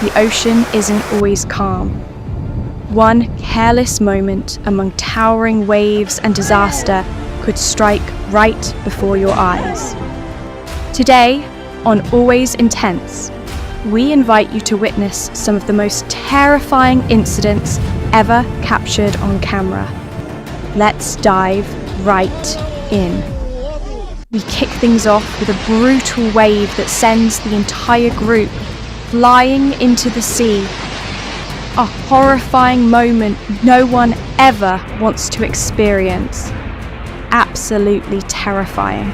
the ocean isn't always calm. One careless moment among towering waves and disaster could strike right before your eyes. Today, on Always Intense, we invite you to witness some of the most terrifying incidents ever captured on camera. Let's dive right in. We kick things off with a brutal wave that sends the entire group flying into the sea. A horrifying moment no one ever wants to experience. Absolutely terrifying.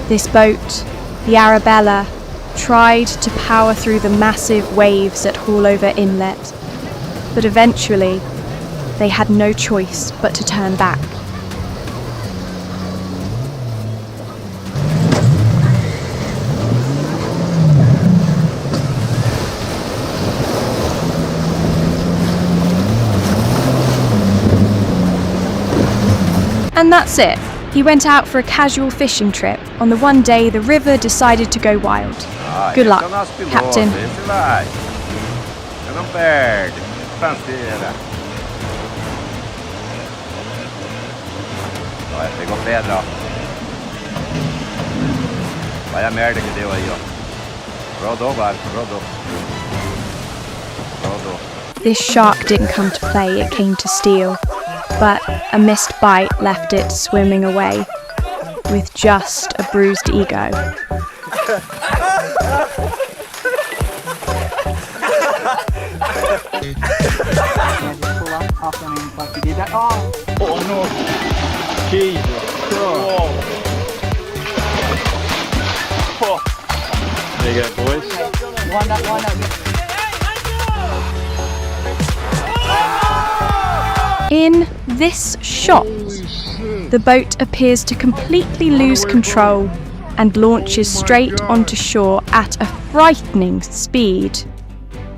This boat, the Arabella, tried to power through the massive waves at Hallover Inlet, but eventually they had no choice but to turn back. And that's it. He went out for a casual fishing trip on the one day the river decided to go wild. Good luck, Captain. Não perde, tranceira. Olha, pegou pedra, ó. Olha a merda que deu aí, ó. Rodou, rodou. This shark didn't come to play, it came to steal. But a missed bite left it swimming away, with just a bruised ego. Oh no! Jesus! Oh. There you go, boys. One up. In this shot, the boat appears to completely lose control and launches straight onto shore at a frightening speed.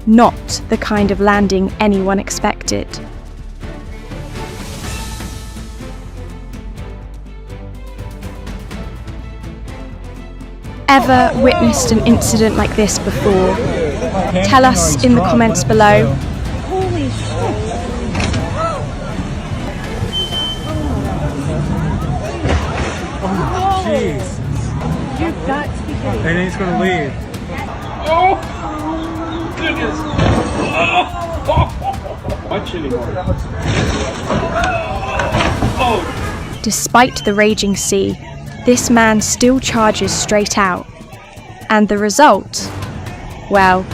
Not the kind of landing anyone expected. Ever witnessed an incident like this before? Tell us in the comments below. Holy shit! Jeez. You've got to be kidding. And he's gonna leave. Oh! Goodness! Much anymore. Oh! Despite the raging sea, this man still charges straight out. And the result? Well,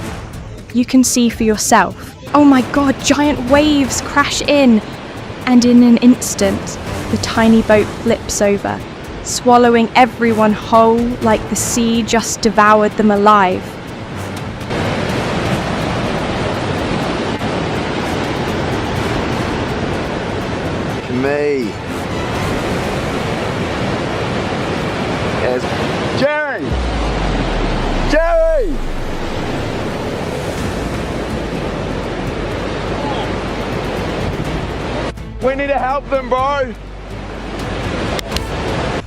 you can see for yourself. Oh my god, giant waves crash in! And in an instant, the tiny boat flips over, swallowing everyone whole like the sea just devoured them alive. Me. Yes. Jerry! Jerry! We need to help them, bro!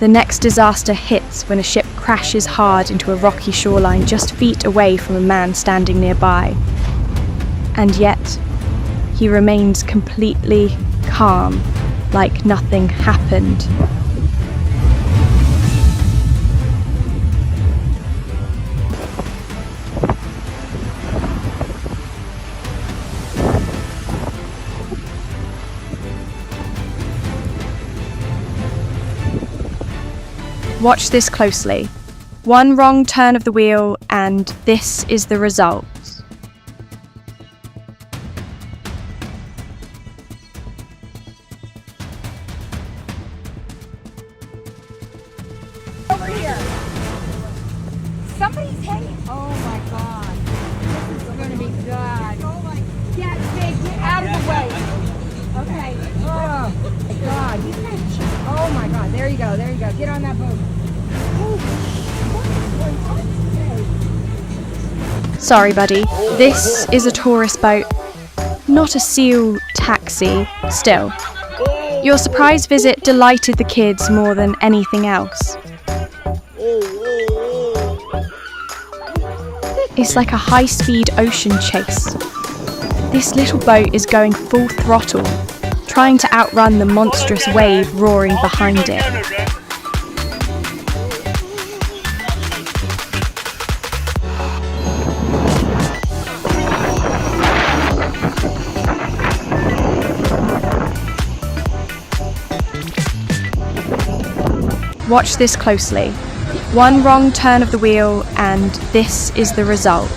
The next disaster hits when a ship crashes hard into a rocky shoreline just feet away from a man standing nearby. And yet, he remains completely calm, like nothing happened. Watch this closely. One wrong turn of the wheel and this is the result. Over here. Somebody's hanging. Oh my god. This is going to be good. Oh my. Get big. Get out of the way. Okay. Oh my god. He's going to. Oh my god. There you go. There you go. Get on that boat. Sorry, buddy. This is a tourist boat. Not a seal taxi, still. Your surprise visit delighted the kids more than anything else. It's like a high-speed ocean chase. This little boat is going full throttle, trying to outrun the monstrous wave roaring behind it. Watch this closely. One wrong turn of the wheel and this is the result.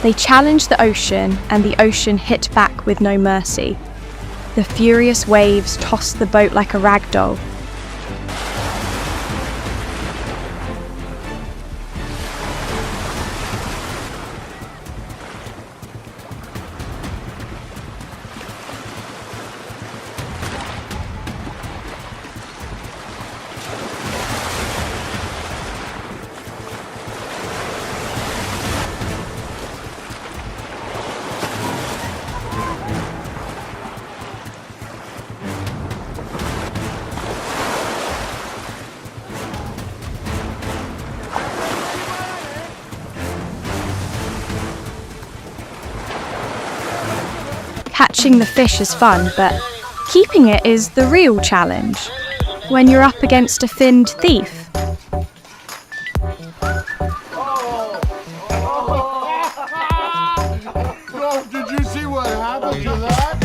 They challenged the ocean and the ocean hit back with no mercy. The furious waves tossed the boat like a rag doll. Catching the fish is fun, but keeping it is the real challenge. When you're up against a finned thief. Oh, did you see what happened to that?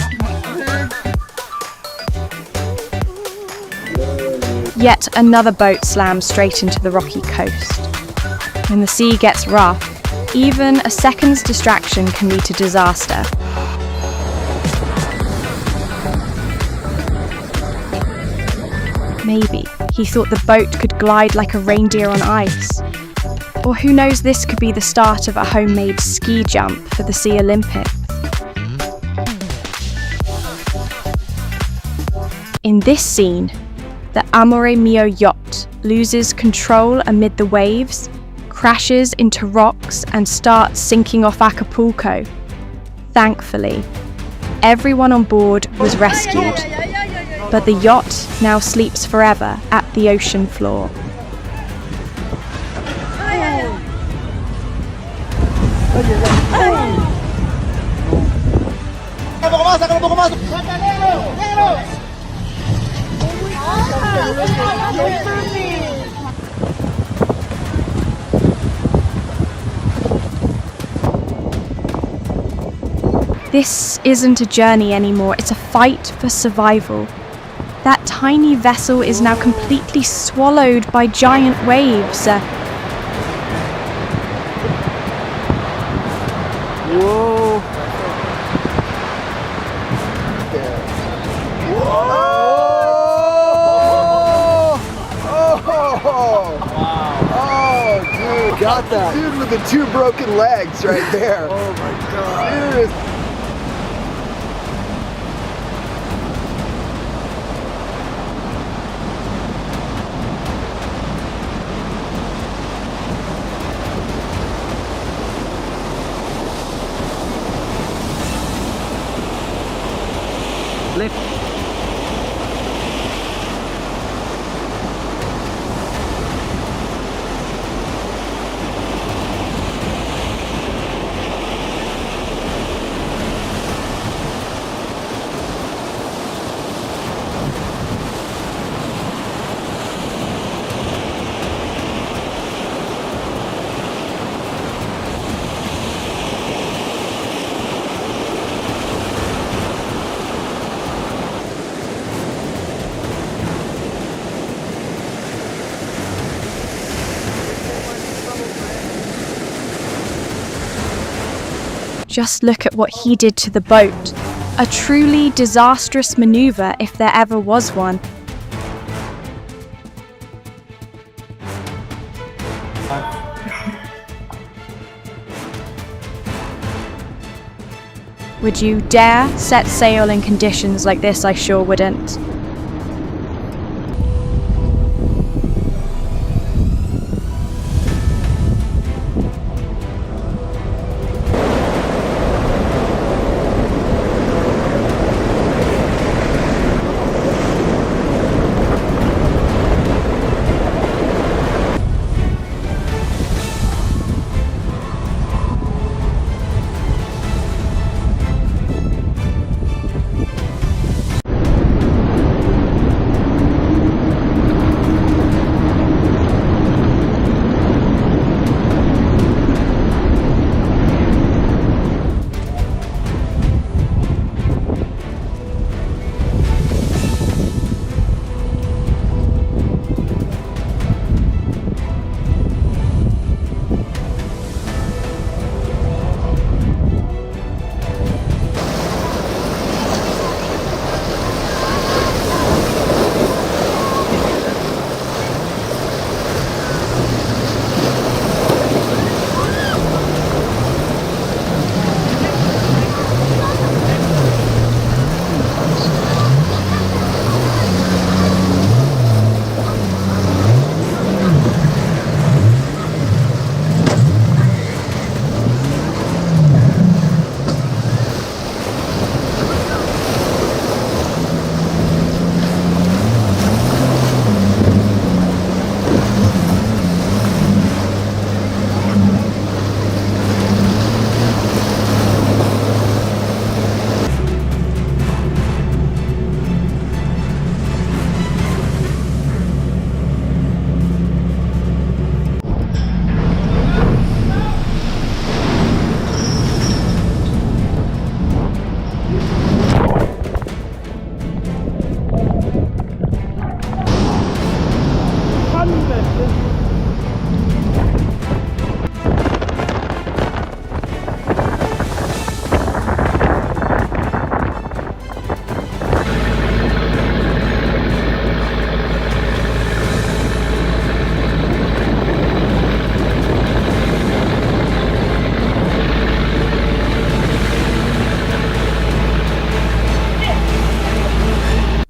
Yet another boat slams straight into the rocky coast. When the sea gets rough, even a second's distraction can lead to disaster. Maybe he thought the boat could glide like a reindeer on ice. Or who knows, this could be the start of a homemade ski jump for the Sea Olympics. In this scene, the Amore Mio yacht loses control amid the waves, crashes into rocks and starts sinking off Acapulco. Thankfully, everyone on board was rescued, but the yacht now sleeps forever at the ocean floor. This isn't a journey anymore, it's a fight for survival. That tiny vessel is now completely swallowed by giant waves. Whoa. Oh, dude. Got that. Dude with the two broken legs right there. Oh my god. Dude. Just look at what he did to the boat. A truly disastrous maneuver if there ever was one. Would you dare set sail in conditions like this? I sure wouldn't.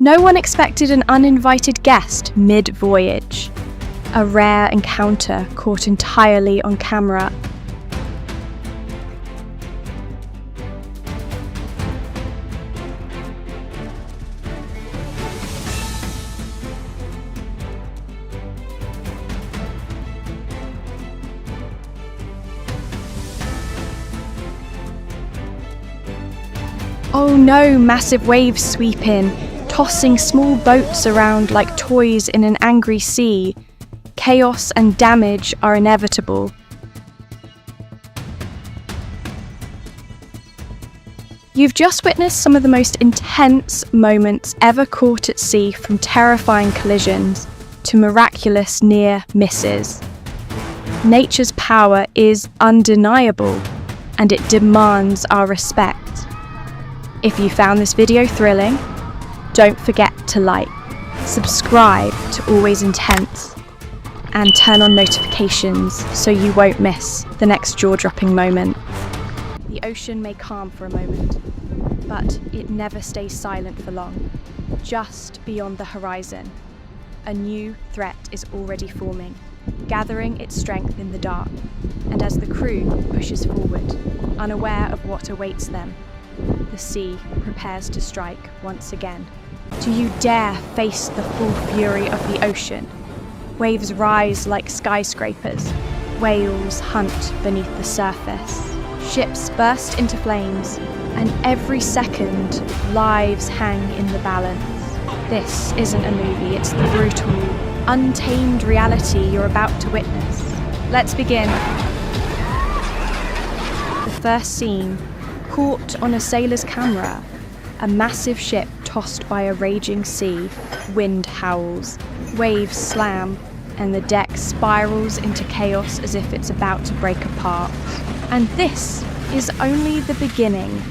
No one expected an uninvited guest mid-voyage. A rare encounter caught entirely on camera. Oh no, massive waves sweep in, tossing small boats around like toys in an angry sea. Chaos and damage are inevitable. You've just witnessed some of the most intense moments ever caught at sea, from terrifying collisions to miraculous near misses. Nature's power is undeniable, and it demands our respect. If you found this video thrilling, don't forget to like, subscribe to Always Intense, and turn on notifications so you won't miss the next jaw-dropping moment. The ocean may calm for a moment, but it never stays silent for long. Just beyond the horizon, a new threat is already forming, gathering its strength in the dark, and as the crew pushes forward, unaware of what awaits them, the sea prepares to strike once again. Do you dare face the full fury of the ocean? Waves rise like skyscrapers. Whales hunt beneath the surface. Ships burst into flames, and every second, lives hang in the balance. This isn't a movie, it's the brutal, untamed reality you're about to witness. Let's begin. The first scene, caught on a sailor's camera. A massive ship tossed by a raging sea, wind howls, waves slam, and the deck spirals into chaos as if it's about to break apart. And this is only the beginning.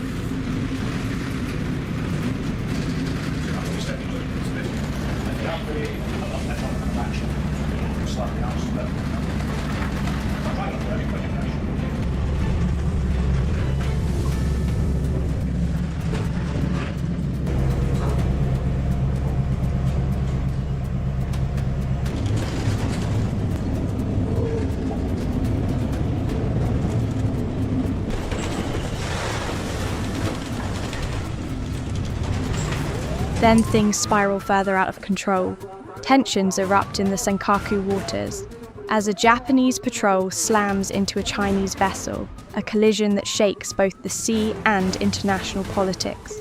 Then things spiral further out of control. Tensions erupt in the Senkaku waters as a Japanese patrol slams into a Chinese vessel, a collision that shakes both the sea and international politics.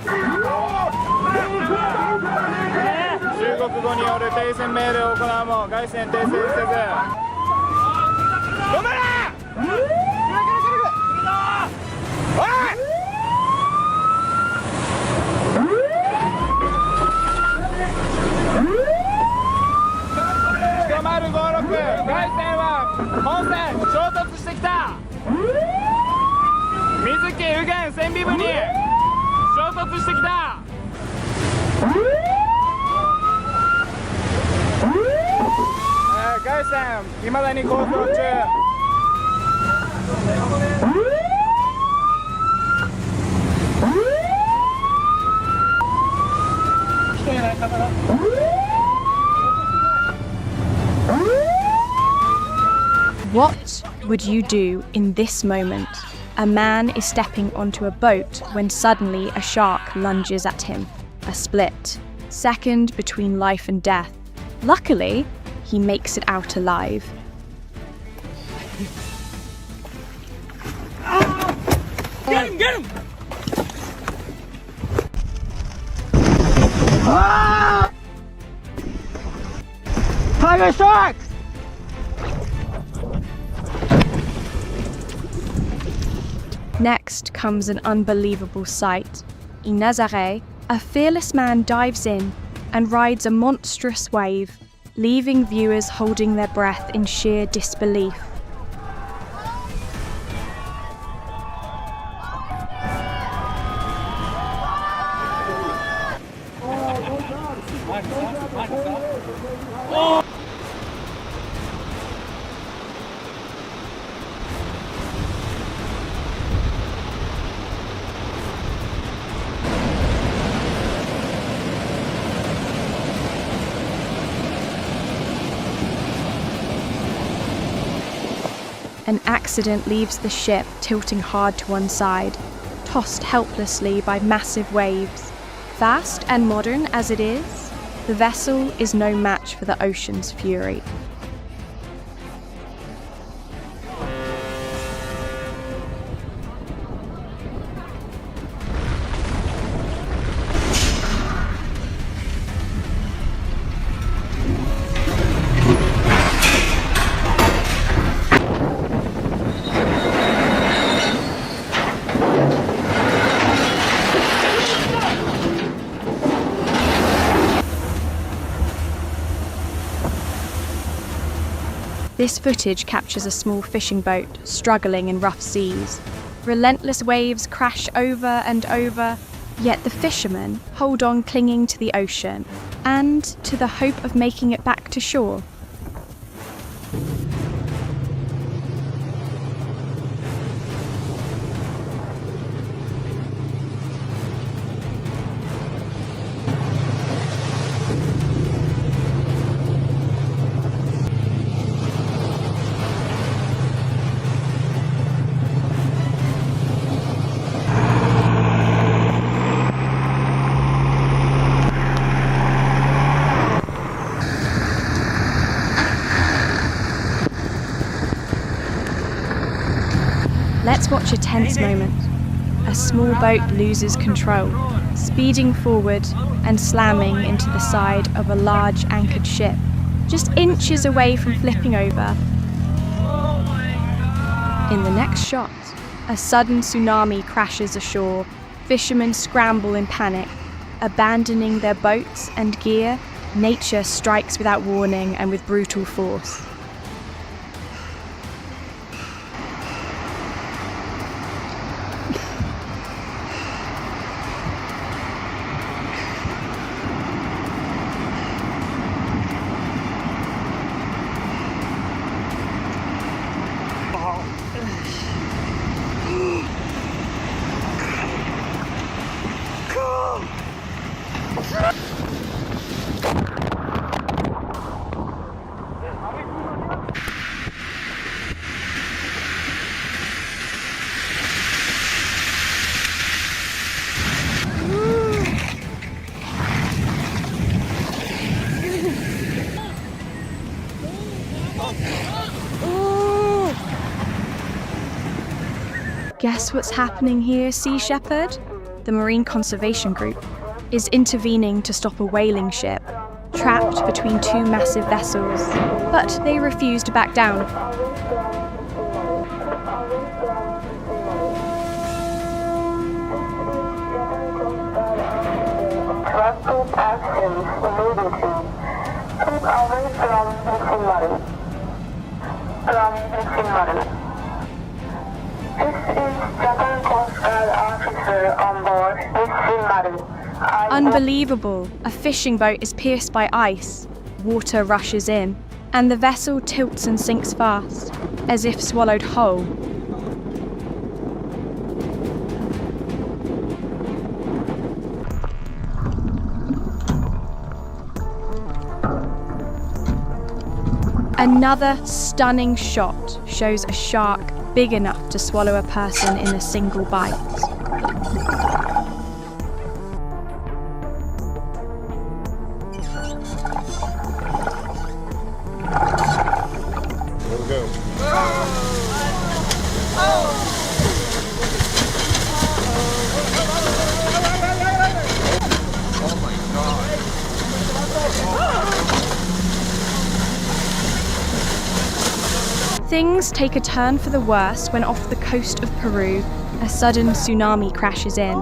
中国語による停戦命令を行うも外線停戦せず止まれおい15056外線は本線衝突してきた水木右舷船尾部に衝突してきた外線未だに航行中来ていない方だ What would you do in this moment? A man is stepping onto a boat when suddenly a shark lunges at him. A split. Second between life and death. Luckily, he makes it out alive. Get him! Get him! Tiger shark! Next comes an unbelievable sight. In Nazaré, a fearless man dives in and rides a monstrous wave, leaving viewers holding their breath in sheer disbelief. An accident leaves the ship tilting hard to one side, tossed helplessly by massive waves. Fast and modern as it is, the vessel is no match for the ocean's fury. This footage captures a small fishing boat struggling in rough seas. Relentless waves crash over and over, yet the fishermen hold on, clinging to the ocean and to the hope of making it back to shore. Let's watch a tense moment. A small boat loses control, speeding forward and slamming into the side of a large anchored ship, just inches away from flipping over. In the next shot, a sudden tsunami crashes ashore. Fishermen scramble in panic. Abandoning their boats and gear, nature strikes without warning and with brutal force. Guess what's happening here, Sea Shepherd? The Marine Conservation Group is intervening to stop a whaling ship trapped between two massive vessels, but they refuse to back down. Drastic actions immediately. Keep away from missing model. This is Japan Coast Guard officer on board missing model. Unbelievable! A fishing boat is pierced by ice. Water rushes in, and the vessel tilts and sinks fast, as if swallowed whole. Another stunning shot shows a shark big enough to swallow a person in a single bite. Things take a turn for the worse when off the coast of Peru, a sudden tsunami crashes in.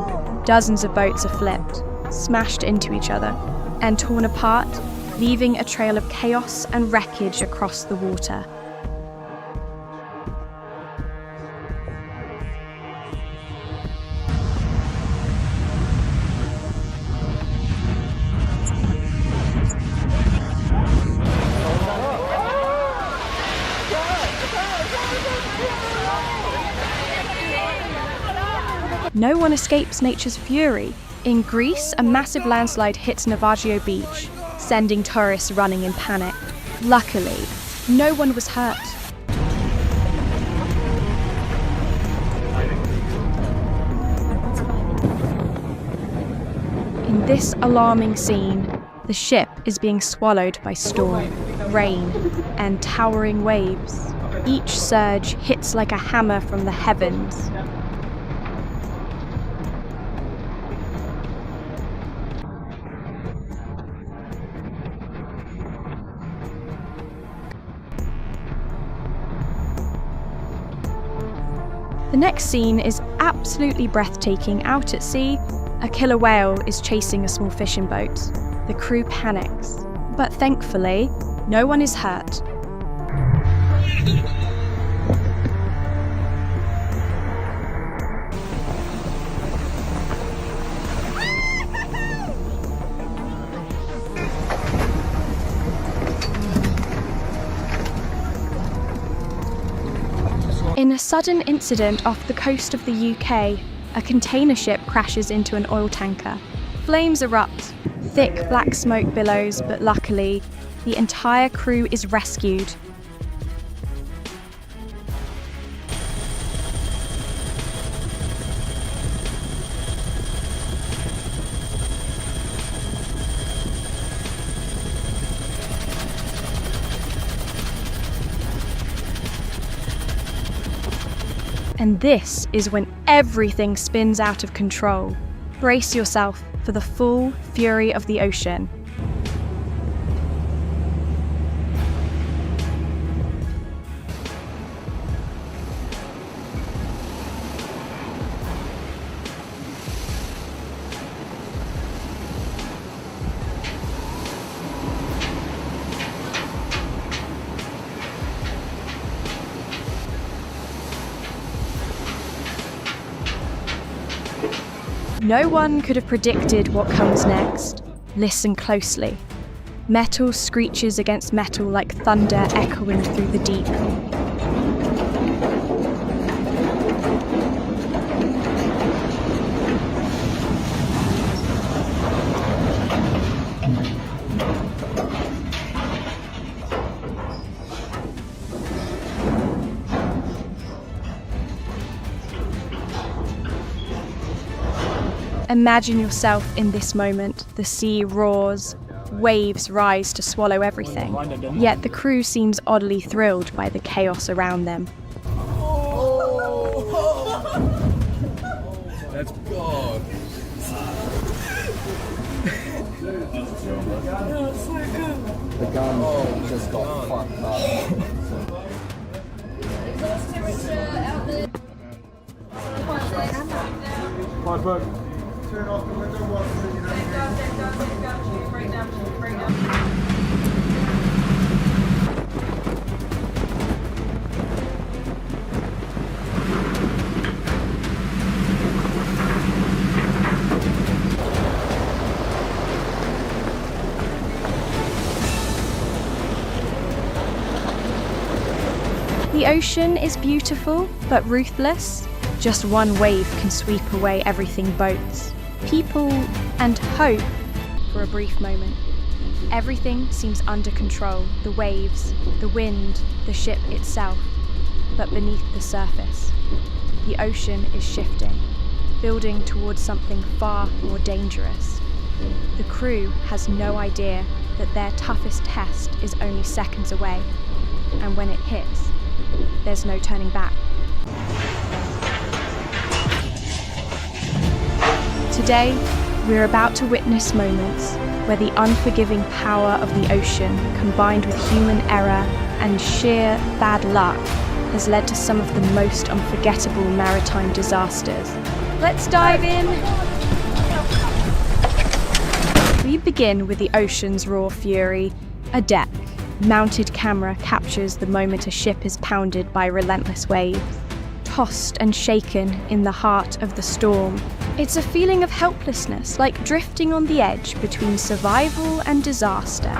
Dozens of boats are flipped, smashed into each other, and torn apart, leaving a trail of chaos and wreckage across the water. No one escapes nature's fury. In Greece, a massive landslide hits Navajo Beach, sending tourists running in panic. Luckily, no one was hurt. In this alarming scene, the ship is being swallowed by storm, rain, and towering waves. Each surge hits like a hammer from the heavens. The next scene is absolutely breathtaking. Out at sea, a killer whale is chasing a small fishing boat. The crew panics, but thankfully, no one is hurt. In a sudden incident off the coast of the UK, a container ship crashes into an oil tanker. Flames erupt, thick black smoke billows, but luckily, the entire crew is rescued. And this is when everything spins out of control. Brace yourself for the full fury of the ocean. No one could have predicted what comes next. Listen closely. Metal screeches against metal like thunder echoing through the deep. Imagine yourself in this moment. The sea roars, waves rise to swallow everything. Yet the crew seems oddly thrilled by the chaos around them. Let's go. The gun just got fucked up. Turn off the window while it's sitting there. Break down. The ocean is beautiful, but ruthless. Just one wave can sweep away everything boats, people, and hope for a brief moment. Everything seems under control, the waves, the wind, the ship itself. But beneath the surface, the ocean is shifting, building towards something far more dangerous. The crew has no idea that their toughest test is only seconds away, and when it hits, there's no turning back. Today, we're about to witness moments where the unforgiving power of the ocean, combined with human error and sheer bad luck, has led to some of the most unforgettable maritime disasters. Let's dive in! We begin with the ocean's raw fury. A deck mounted camera captures the moment a ship is pounded by relentless waves, tossed and shaken in the heart of the storm. It's a feeling of helplessness, like drifting on the edge between survival and disaster.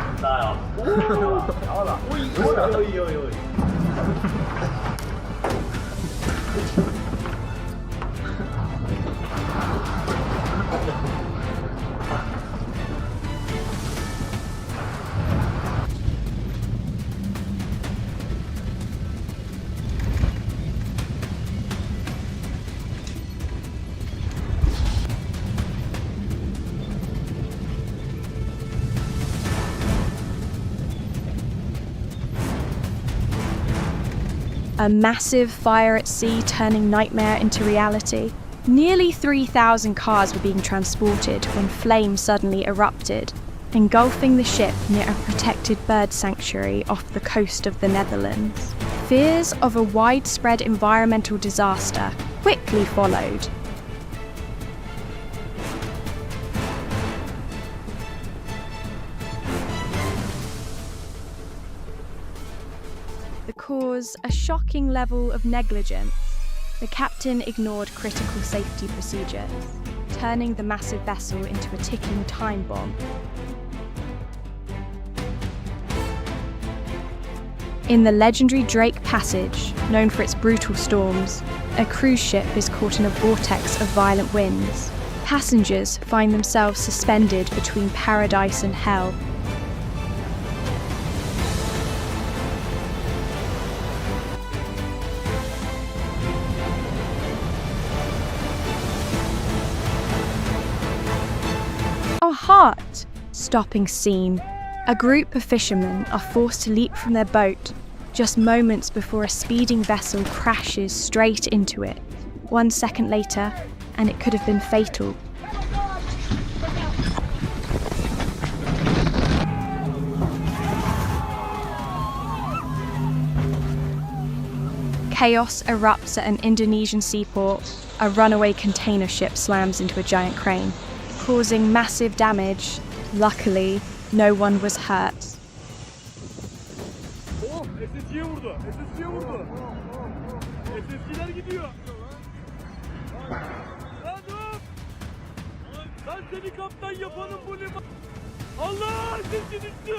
A massive fire at sea turning nightmare into reality. Nearly 3,000 cars were being transported when flames suddenly erupted, engulfing the ship near a protected bird sanctuary off the coast of the Netherlands. Fears of a widespread environmental disaster quickly followed. The cause, a shocking level of negligence. The captain ignored critical safety procedures, turning the massive vessel into a ticking time bomb. In the legendary Drake Passage, known for its brutal storms, a cruise ship is caught in a vortex of violent winds. Passengers find themselves suspended between paradise and hell. A heart-stopping scene. A group of fishermen are forced to leap from their boat just moments before a speeding vessel crashes straight into it. 1 second later, and it could have been fatal. Chaos erupts at an Indonesian seaport. A runaway container ship slams into a giant crane, causing massive damage. Luckily, no one was hurt. SSG'ye vurdu. SSG'ye vurdu. SSG'ler gidiyor. Lan dur. Lan seni kaptan yapanım bu liman. Allah SSG düştü.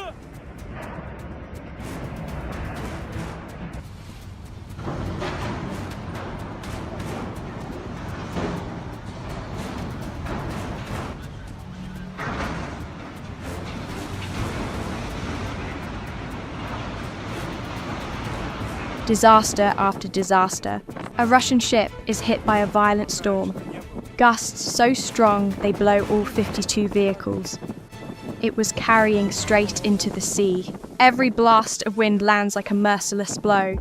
Disaster after disaster. A Russian ship is hit by a violent storm. Gusts so strong they blow all 52 vehicles. It was carrying straight into the sea. Every blast of wind lands like a merciless blow.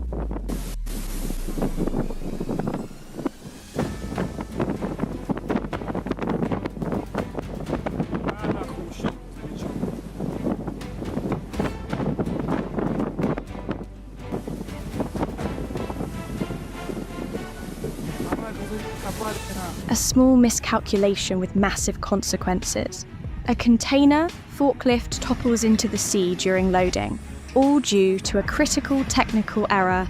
small miscalculation with massive consequences. A container forklift topples into the sea during loading, all due to a critical technical error.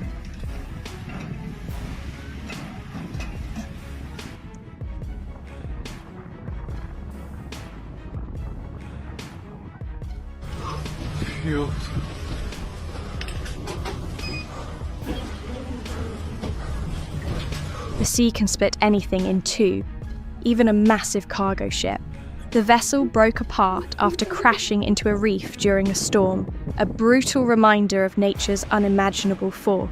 The sea can split anything in two, even a massive cargo ship. The vessel broke apart after crashing into a reef during a storm, a brutal reminder of nature's unimaginable force.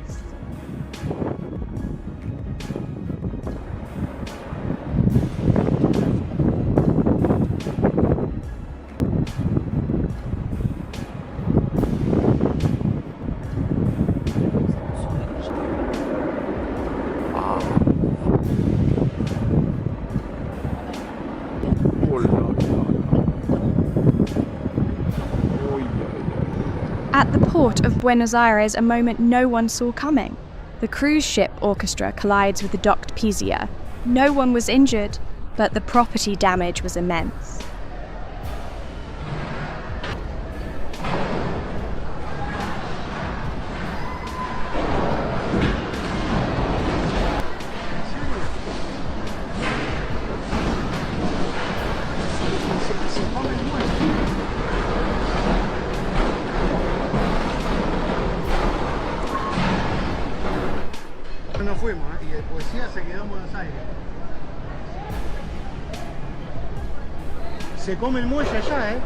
At the port of Buenos Aires, a moment no one saw coming. The cruise ship orchestra collides with the docked Pisia. No one was injured, but the property damage was immense. No fuimos, y el policía se quedó en Buenos Aires. Se come el muelle allá,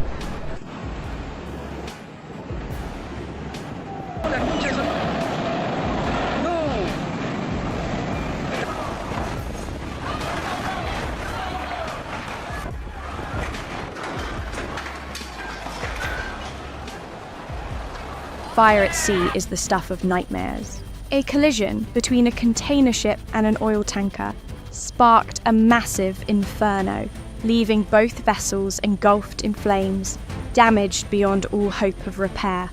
Fire at sea is the stuff of nightmares. A collision between a container ship and an oil tanker sparked a massive inferno, leaving both vessels engulfed in flames, damaged beyond all hope of repair.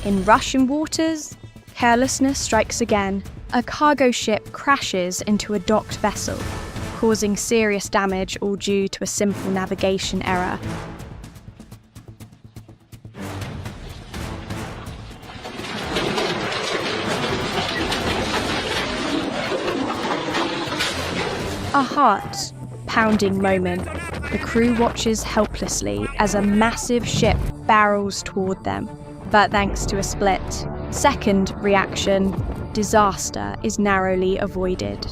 In Russian waters, carelessness strikes again. A cargo ship crashes into a docked vessel, causing serious damage all due to a simple navigation error. A heart-pounding moment. The crew watches helplessly as a massive ship barrels toward them. But thanks to a split-second reaction, disaster is narrowly avoided.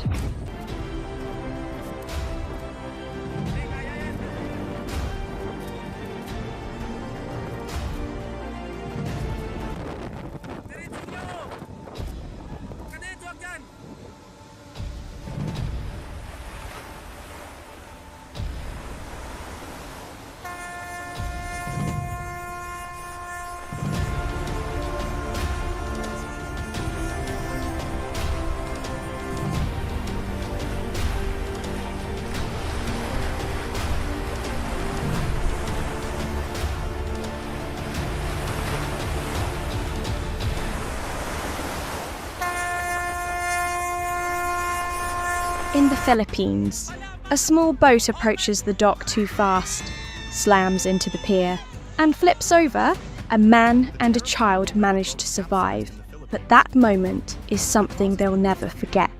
In the Philippines, a small boat approaches the dock too fast, slams into the pier, and flips over. A man and a child manage to survive, but that moment is something they'll never forget.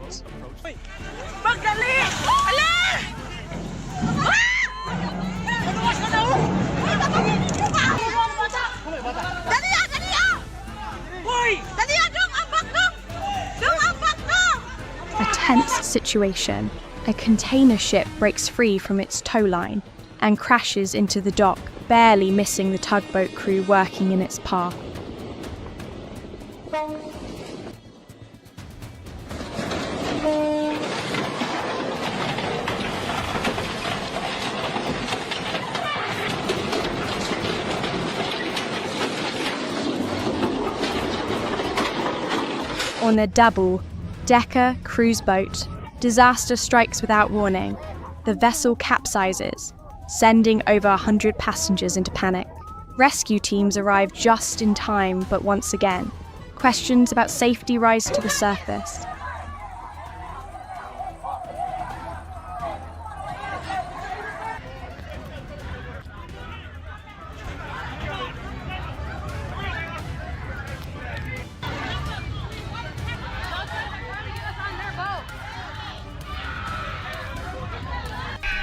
A tense situation. A container ship breaks free from its tow line and crashes into the dock, barely missing the tugboat crew working in its path. On a double-decker cruise boat, disaster strikes without warning. The vessel capsizes, sending over 100 passengers into panic. Rescue teams arrive just in time, but once again, questions about safety rise to the surface.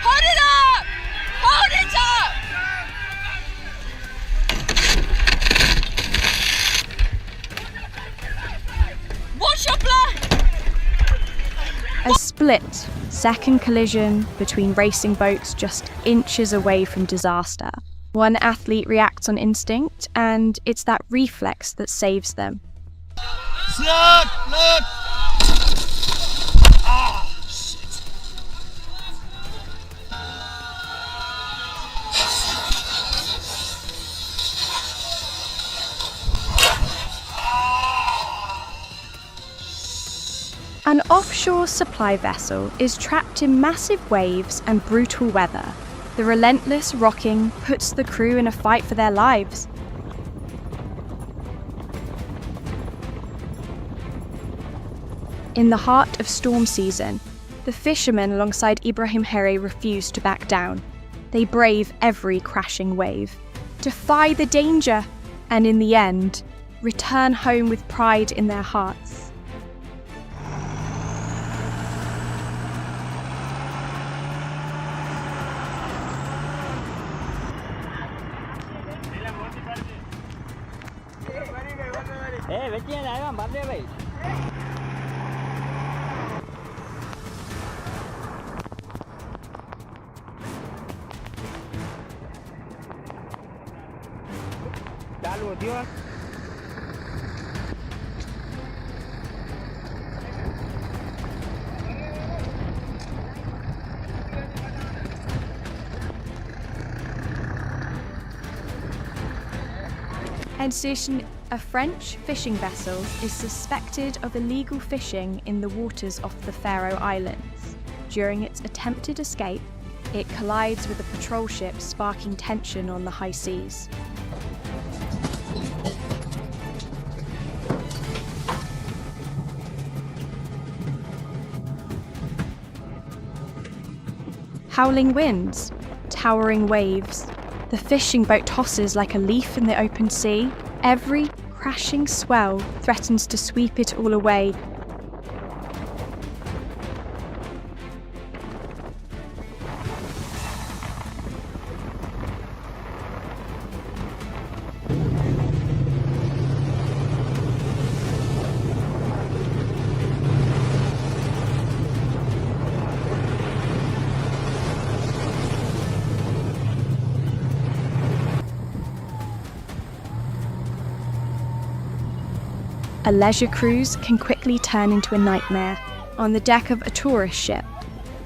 Hold it up! Hold it up! Watch your blood! A split-second collision between racing boats just inches away from disaster. One athlete reacts on instinct, and it's that reflex that saves them. Look! An offshore supply vessel is trapped in massive waves and brutal weather. The relentless rocking puts the crew in a fight for their lives. In the heart of storm season, the fishermen alongside Ibrahim Herre refuse to back down. They brave every crashing wave, defy the danger, and in the end, return home with pride in their hearts. And soon, a French fishing vessel is suspected of illegal fishing in the waters off the Faroe Islands. During its attempted escape, it collides with a patrol ship, sparking tension on the high seas. Howling winds, towering waves. The fishing boat tosses like a leaf in the open sea. Every crashing swell threatens to sweep it all away. A leisure cruise can quickly turn into a nightmare. On the deck of a tourist ship,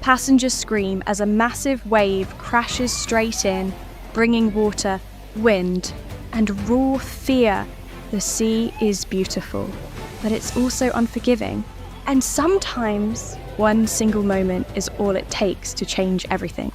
passengers scream as a massive wave crashes straight in, bringing water, wind, and raw fear. The sea is beautiful, but it's also unforgiving. And sometimes, one single moment is all it takes to change everything.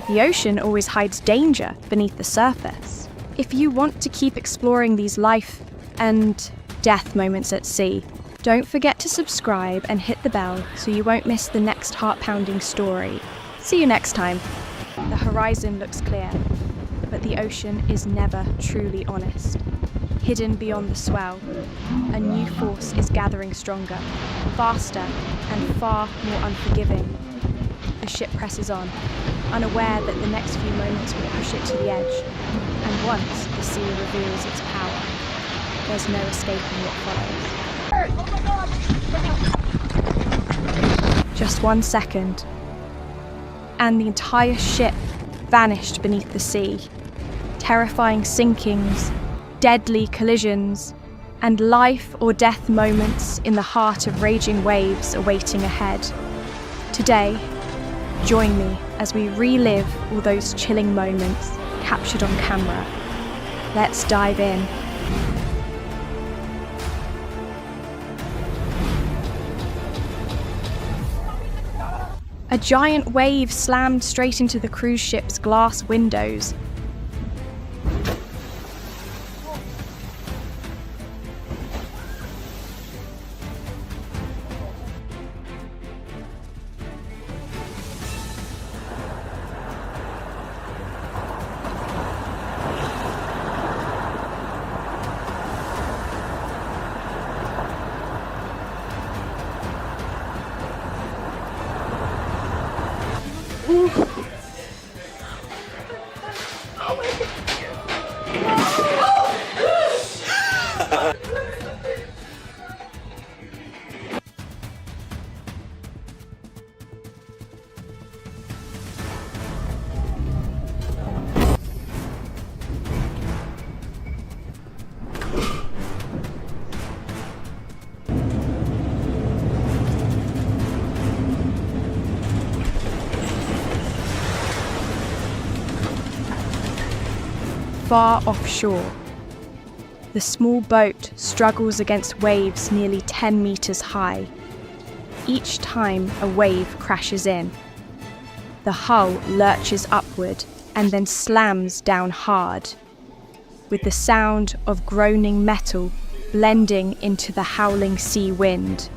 The ocean always hides danger beneath the surface. If you want to keep exploring these life and death moments at sea, don't forget to subscribe and hit the bell so you won't miss the next heart-pounding story. See you next time. The horizon looks clear, but the ocean is never truly honest. Hidden beyond the swell, a new force is gathering stronger, faster, and far more unforgiving. The ship presses on, unaware that the next few moments will push it to the edge, and once the sea reveals its power, there's no escaping what follows. Just 1 second, and the entire ship vanished beneath the sea. Terrifying sinkings, deadly collisions, and life or death moments in the heart of raging waves awaiting ahead. Today, Join me as we relive all those chilling moments captured on camera. Let's dive in. A giant wave slammed straight into the cruise ship's glass windows. Far offshore, the small boat struggles against waves nearly 10 meters high. Each time a wave crashes in, the hull lurches upward and then slams down hard, with the sound of groaning metal blending into the howling sea wind.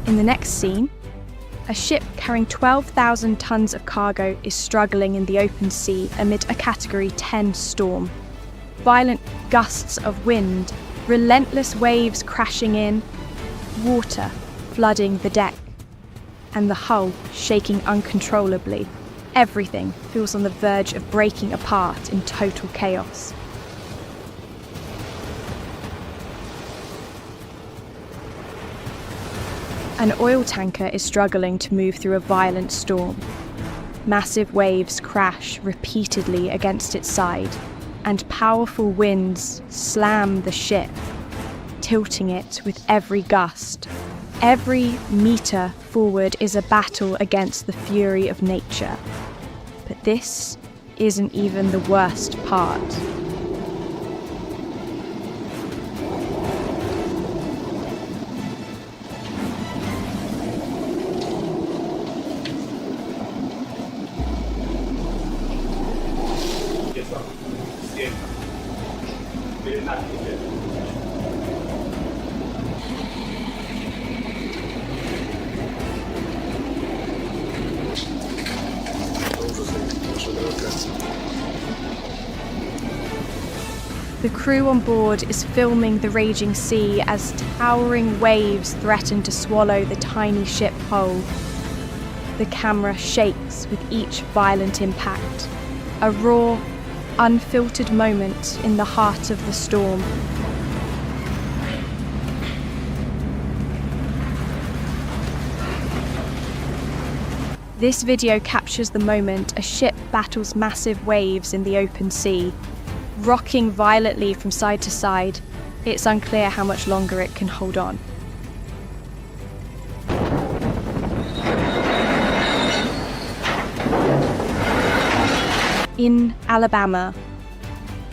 In the next scene, a ship carrying 12,000 tons of cargo is struggling in the open sea amid a Category 10 storm. Violent gusts of wind, relentless waves crashing in, water flooding the deck, and the hull shaking uncontrollably. Everything feels on the verge of breaking apart in total chaos. An oil tanker is struggling to move through a violent storm. Massive waves crash repeatedly against its side, and powerful winds slam the ship, tilting it with every gust. Every meter forward is a battle against the fury of nature. But this isn't even the worst part. The crew on board is filming the raging sea as towering waves threaten to swallow the tiny ship whole. The camera shakes with each violent impact, a raw, unfiltered moment in the heart of the storm. This video captures the moment a ship battles massive waves in the open sea. Rocking violently from side to side, it's unclear how much longer it can hold on. In Alabama,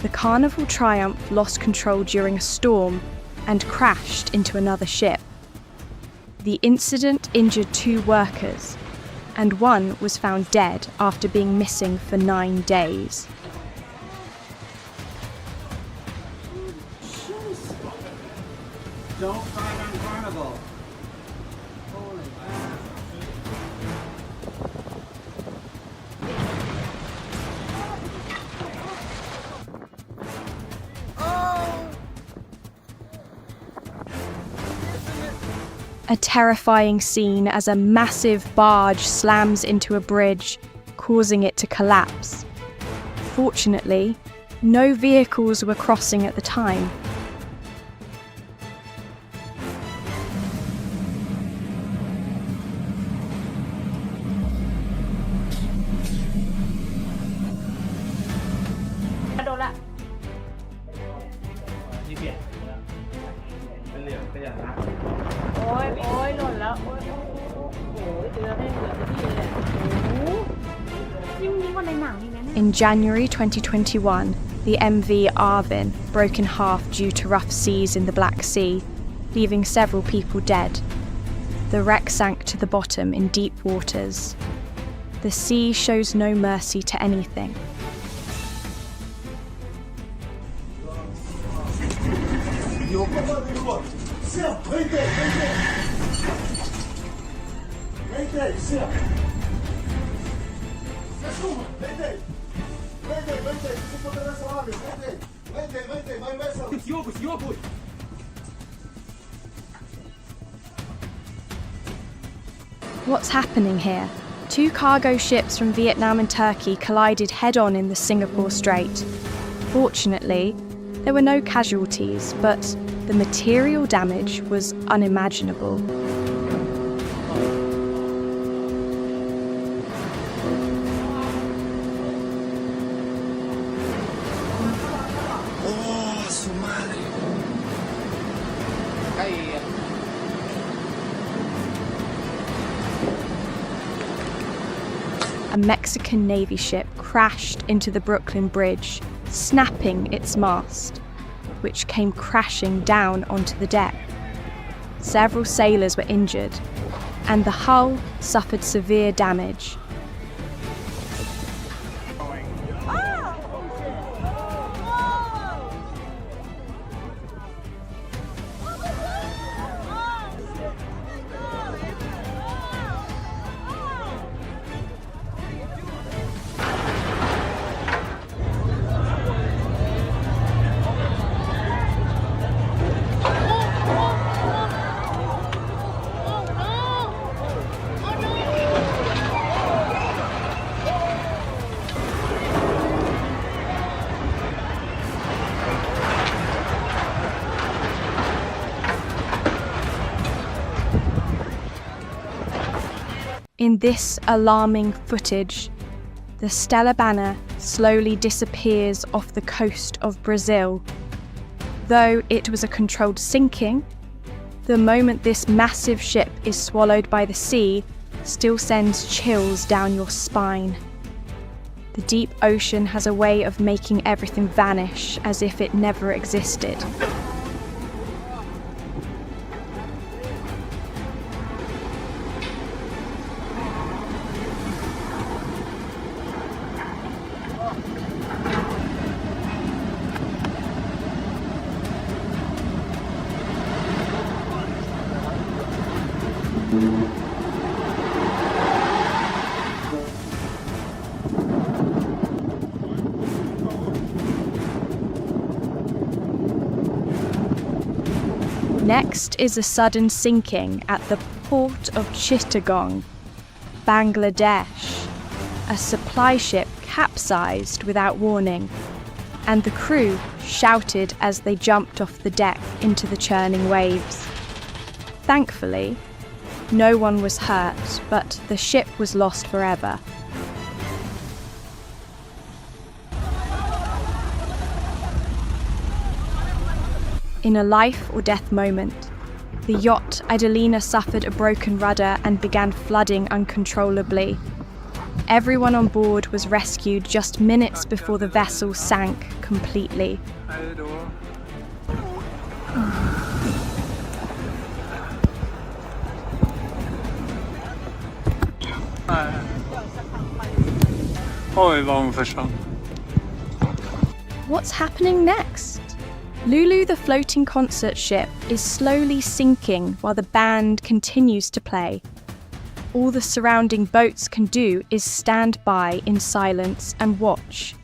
the Carnival Triumph lost control during a storm and crashed into another ship. The incident injured 2 workers, and one was found dead after being missing for 9 days. Don't fight on Carnival. Holy A terrifying scene as a massive barge slams into a bridge, causing it to collapse. Fortunately, no vehicles were crossing at the time. In January 2021, the MV Arvin broke in half due to rough seas in the Black Sea, leaving several people dead. The wreck sank to the bottom in deep waters. The sea shows no mercy to anything. What's happening here? Two cargo ships from Vietnam and Turkey collided head-on in the Singapore Strait. Fortunately, there were no casualties, but the material damage was unimaginable. A Mexican Navy ship crashed into the Brooklyn Bridge, snapping its mast, which came crashing down onto the deck. Several sailors were injured, and the hull suffered severe damage. In this alarming footage, the Stella Banner slowly disappears off the coast of Brazil. Though it was a controlled sinking, the moment this massive ship is swallowed by the sea still sends chills down your spine. The deep ocean has a way of making everything vanish as if it never existed. Next is a sudden sinking at the port of Chittagong, Bangladesh. A supply ship capsized without warning, and the crew shouted as they jumped off the deck into the churning waves. Thankfully, no one was hurt, but the ship was lost forever. In a life or death moment, the yacht Idolina suffered a broken rudder and began flooding uncontrollably. Everyone on board was rescued just minutes before the vessel sank completely. What's happening next? Lulu the floating concert ship is slowly sinking while the band continues to play. All the surrounding boats can do is stand by in silence and watch.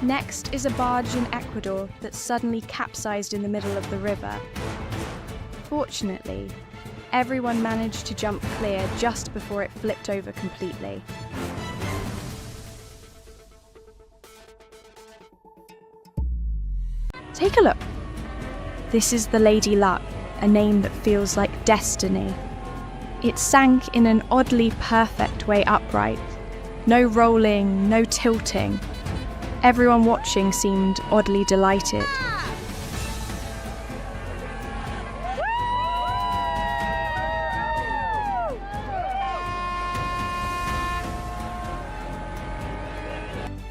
Next is a barge in Ecuador that suddenly capsized in the middle of the river. Fortunately, everyone managed to jump clear just before it flipped over completely. Take a look. This is the Lady Luck, a name that feels like destiny. It sank in an oddly perfect way upright. No rolling, no tilting. Everyone watching seemed oddly delighted.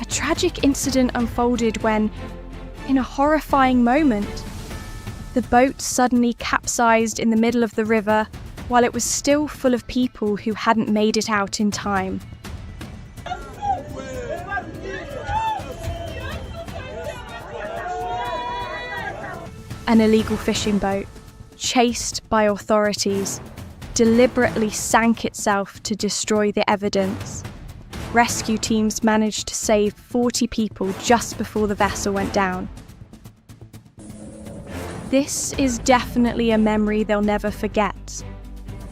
A tragic incident unfolded when, in a horrifying moment, the boat suddenly capsized in the middle of the river while it was still full of people who hadn't made it out in time. An illegal fishing boat, chased by authorities, deliberately sank itself to destroy the evidence. Rescue teams managed to save 40 people just before the vessel went down. This is definitely a memory they'll never forget.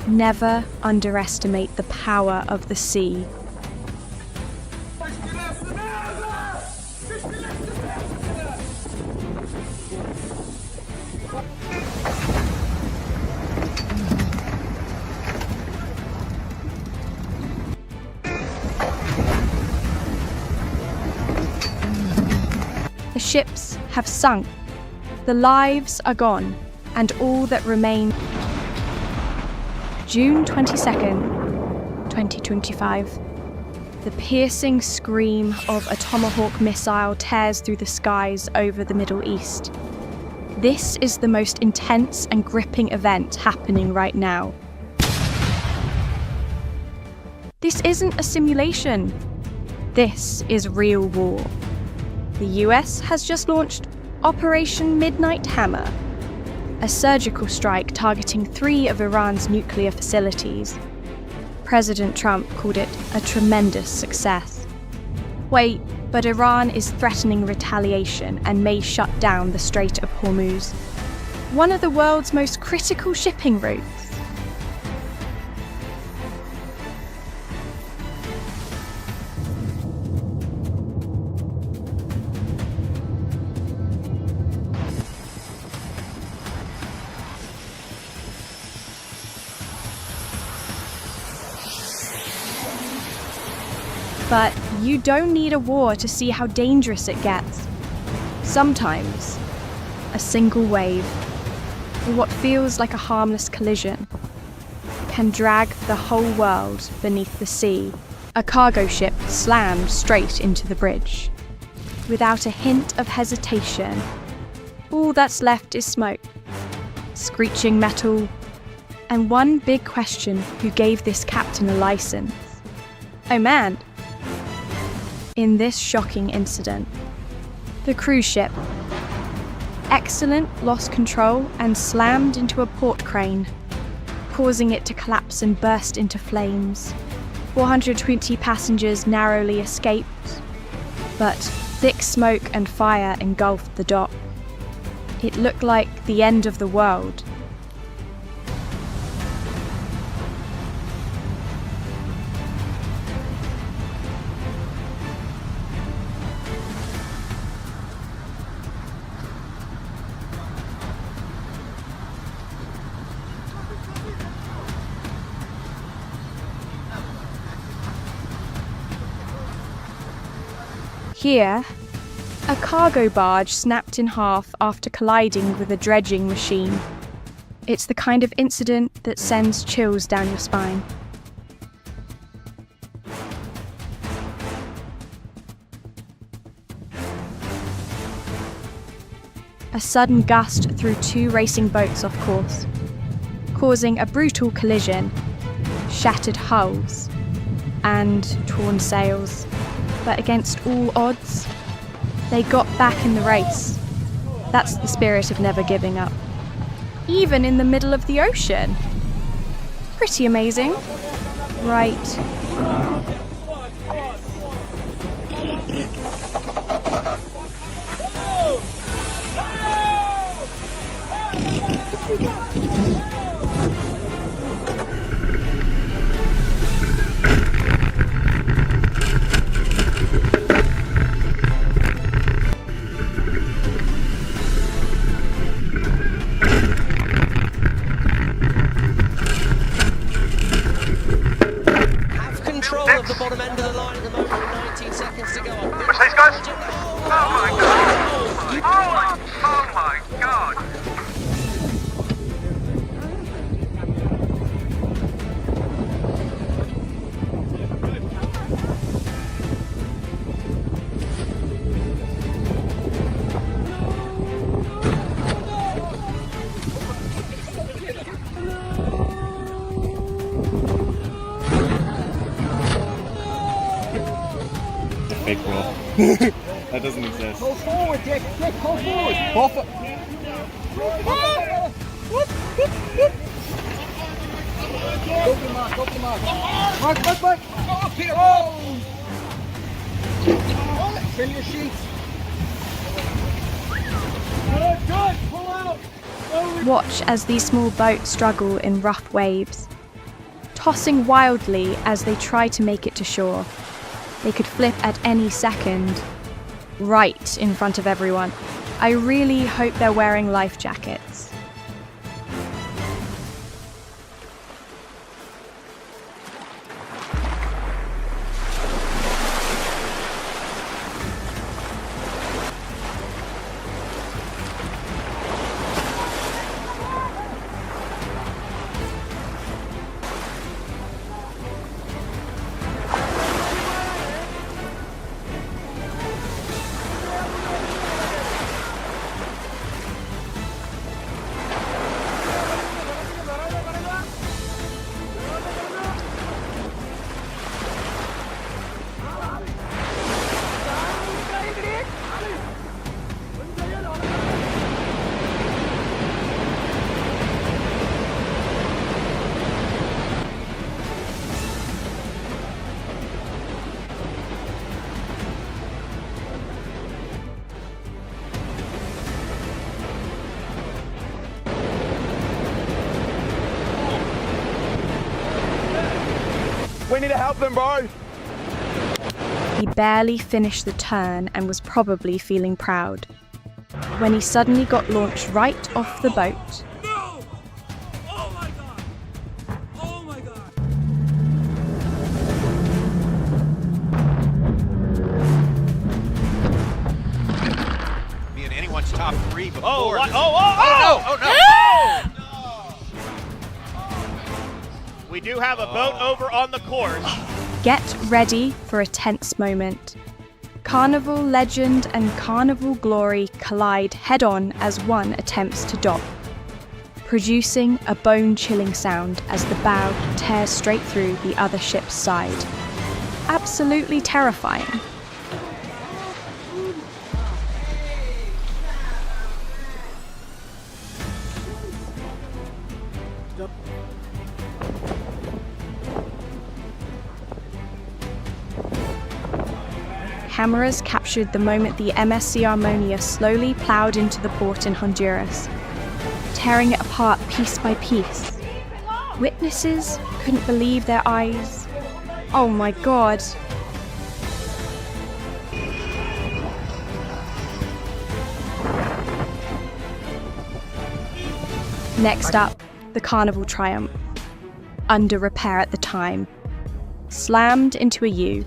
Never underestimate the power of the sea. The ships have sunk, the lives are gone, and all that remain. June 22nd, 2025. The piercing scream of a Tomahawk missile tears through the skies over the Middle East. This is the most intense and gripping event happening right now. This isn't a simulation. This is real war. The US has just launched Operation Midnight Hammer, a surgical strike targeting 3 of Iran's nuclear facilities. President Trump called it a tremendous success. Wait, but Iran is threatening retaliation and may shut down the Strait of Hormuz, one of the world's most critical shipping routes. But you don't need a war to see how dangerous it gets. Sometimes, a single wave, or what feels like a harmless collision, can drag the whole world beneath the sea. A cargo ship slammed straight into the bridge. Without a hint of hesitation, all that's left is smoke, screeching metal, and one big question: who gave this captain a license? Oh man! In this shocking incident, the cruise ship, Excellent, lost control and slammed into a port crane, causing it to collapse and burst into flames. 420 passengers narrowly escaped, but thick smoke and fire engulfed the dock. It looked like the end of the world. Here, a cargo barge snapped in half after colliding with a dredging machine. It's the kind of incident that sends chills down your spine. A sudden gust threw 2 racing boats off course, causing a brutal collision, shattered hulls, and torn sails. But against all odds, they got back in the race. That's the spirit of never giving up. Even in the middle of the ocean. Pretty amazing, right? That doesn't exist. Pull forward, Dick. Dick, pull forward. Pull forward. Go for the mark. Go for the mark. Mark. Oh, Peter. Oh. Trim your sheets. Good, pull out. Watch as these small boats struggle in rough waves, tossing wildly as they try to make it to shore. They could flip at any second, right in front of everyone. I really hope they're wearing life jackets. We need to help them, bro. He barely finished the turn and was probably feeling proud, when he suddenly got launched right off the boat. No! Oh my god! Oh my god! Be in anyone's top 3 before. Oh, what? this- Oh no! We do have a boat over on the course. Get ready for a tense moment. Carnival legend and carnival glory collide head-on as one attempts to dock, producing a bone-chilling sound as the bow tears straight through the other ship's side. Absolutely terrifying. Cameras captured the moment the MSC Harmonia slowly ploughed into the port in Honduras, tearing it apart piece by piece. Witnesses couldn't believe their eyes. Oh my god. Next up, the Carnival Triumph. Under repair at the time. Slammed into a U.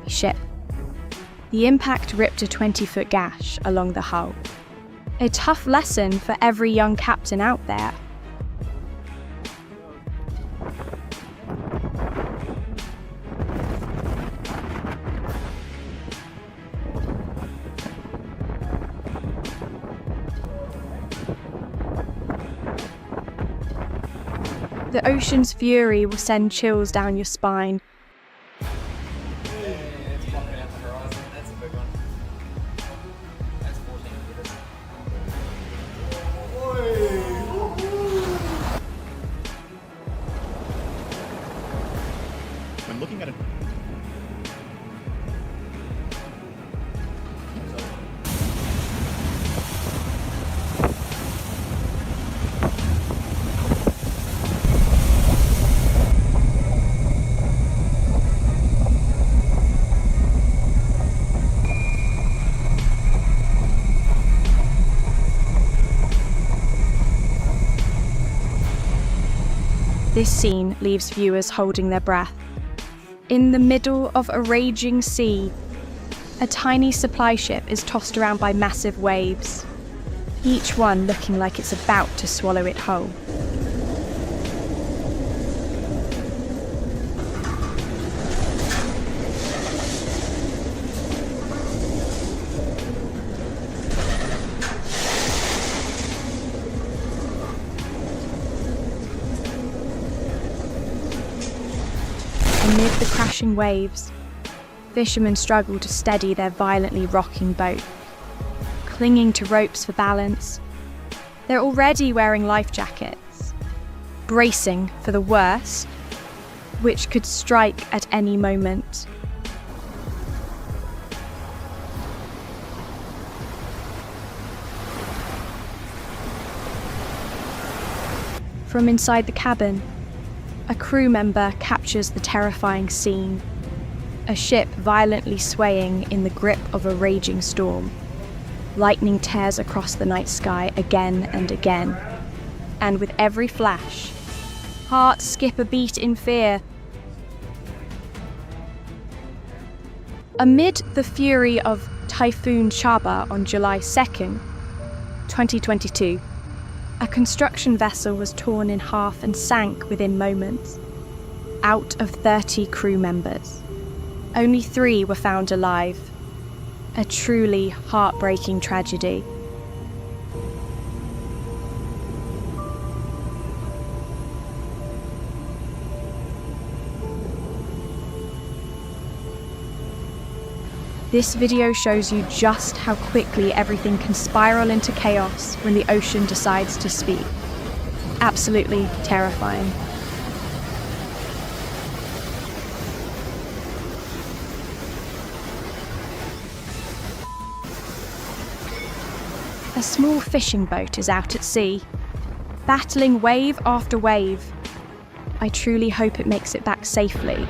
Ship. The impact ripped a 20-foot gash along the hull. A tough lesson for every young captain out there. The ocean's fury will send chills down your spine. I'm looking at it. This scene leaves viewers holding their breath. In the middle of a raging sea, a tiny supply ship is tossed around by massive waves, each one looking like it's about to swallow it whole. Amid the crashing waves, fishermen struggle to steady their violently rocking boat, clinging to ropes for balance. They're already wearing life jackets, bracing for the worst, which could strike at any moment. From inside the cabin, a crew member captures the terrifying scene. A ship violently swaying in the grip of a raging storm. Lightning tears across the night sky again and again. And with every flash, hearts skip a beat in fear. Amid the fury of Typhoon Chaba on July 2nd, 2022, a construction vessel was torn in half and sank within moments. Out of 30 crew members, only 3 were found alive. A truly heartbreaking tragedy. This video shows you just how quickly everything can spiral into chaos when the ocean decides to speak. Absolutely terrifying. A small fishing boat is out at sea, battling wave after wave. I truly hope it makes it back safely.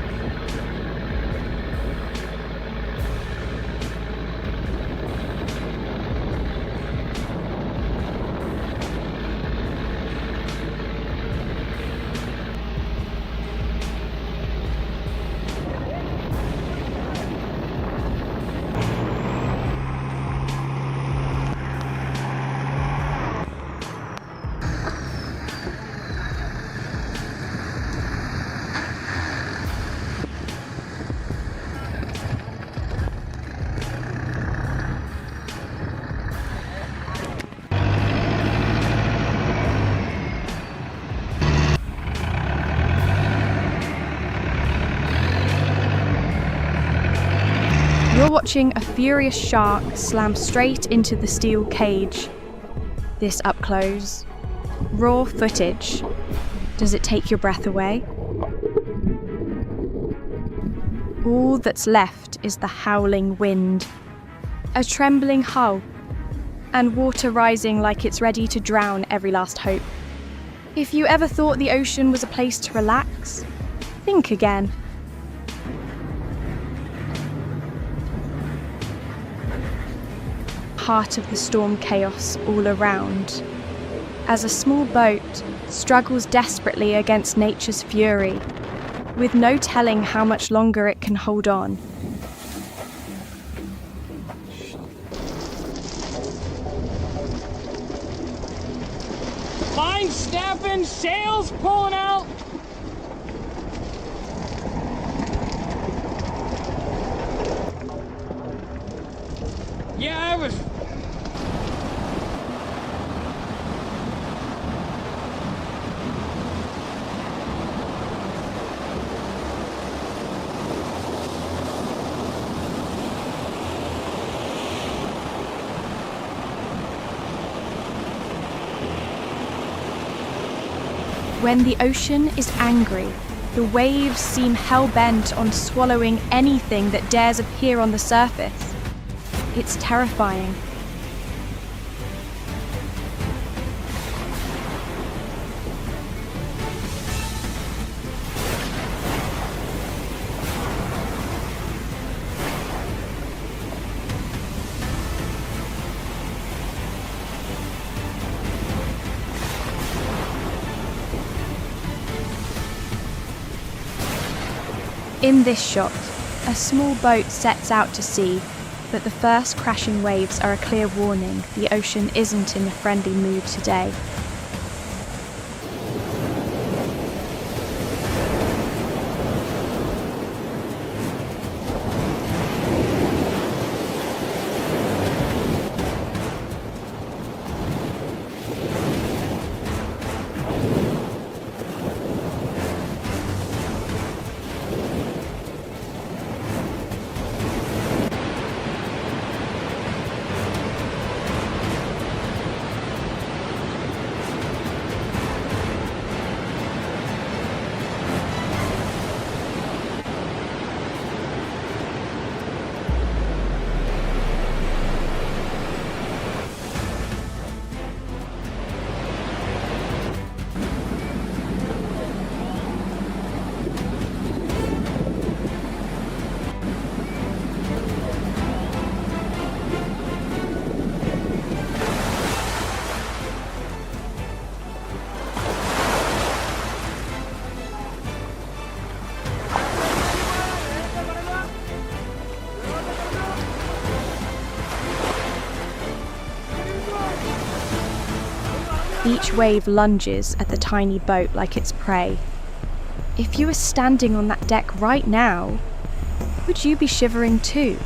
You're watching a furious shark slam straight into the steel cage. This up close, raw footage. Does it take your breath away? All that's left is the howling wind, a trembling hull, and water rising like it's ready to drown every last hope. If you ever thought the ocean was a place to relax, think again. Heart of the storm chaos all around, as a small boat struggles desperately against nature's fury, with no telling how much longer it can hold on. Line snapping, sails pulling out. Yeah, I was. When the ocean is angry, the waves seem hell-bent on swallowing anything that dares appear on the surface. It's terrifying. In this shot, a small boat sets out to sea, but the first crashing waves are a clear warning the ocean isn't in a friendly mood today. Each wave lunges at the tiny boat like its prey. If you were standing on that deck right now, would you be shivering too?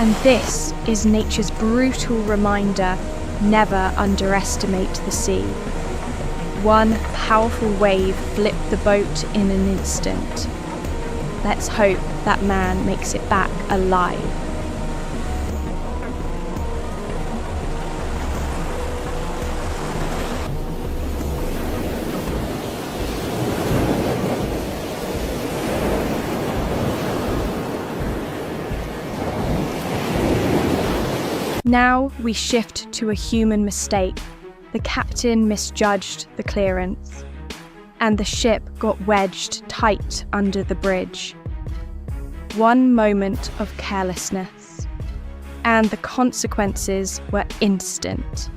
And this is nature's brutal reminder: never underestimate the sea. One powerful wave flipped the boat in an instant. Let's hope that man makes it back alive. Now we shift to a human mistake. The captain misjudged the clearance, and the ship got wedged tight under the bridge. One moment of carelessness, and the consequences were instant.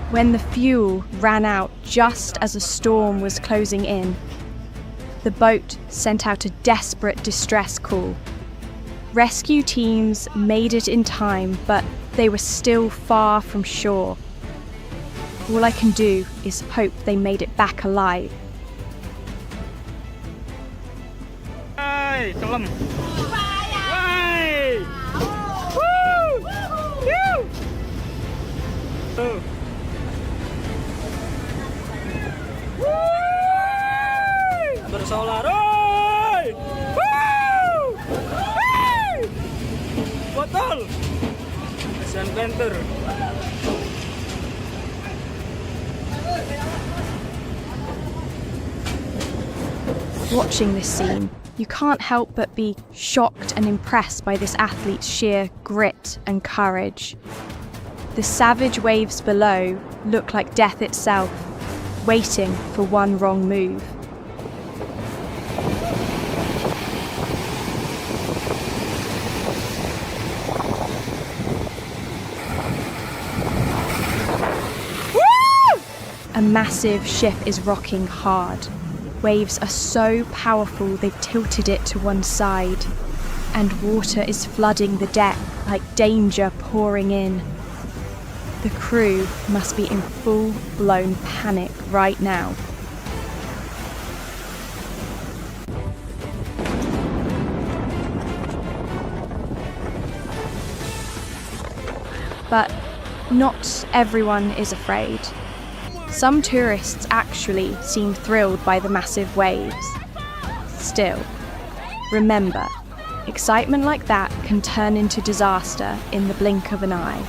When the fuel ran out just as a storm was closing in, the boat sent out a desperate distress call. Rescue teams made it in time, but they were still far from shore. All I can do is hope they made it back alive. Hey, tolong. Hey! Woo! Woo! Oh. Bersolar, oi! Woo! Hey! Botol! Asian Panther. Watching this scene, you can't help but be shocked and impressed by this athlete's sheer grit and courage. The savage waves below look like death itself, waiting for one wrong move. A massive ship is rocking hard. Waves are so powerful they've tilted it to one side, and water is flooding the deck like danger pouring in. The crew must be in full-blown panic right now. But not everyone is afraid. Some tourists actually seem thrilled by the massive waves. Still, remember, excitement like that can turn into disaster in the blink of an eye.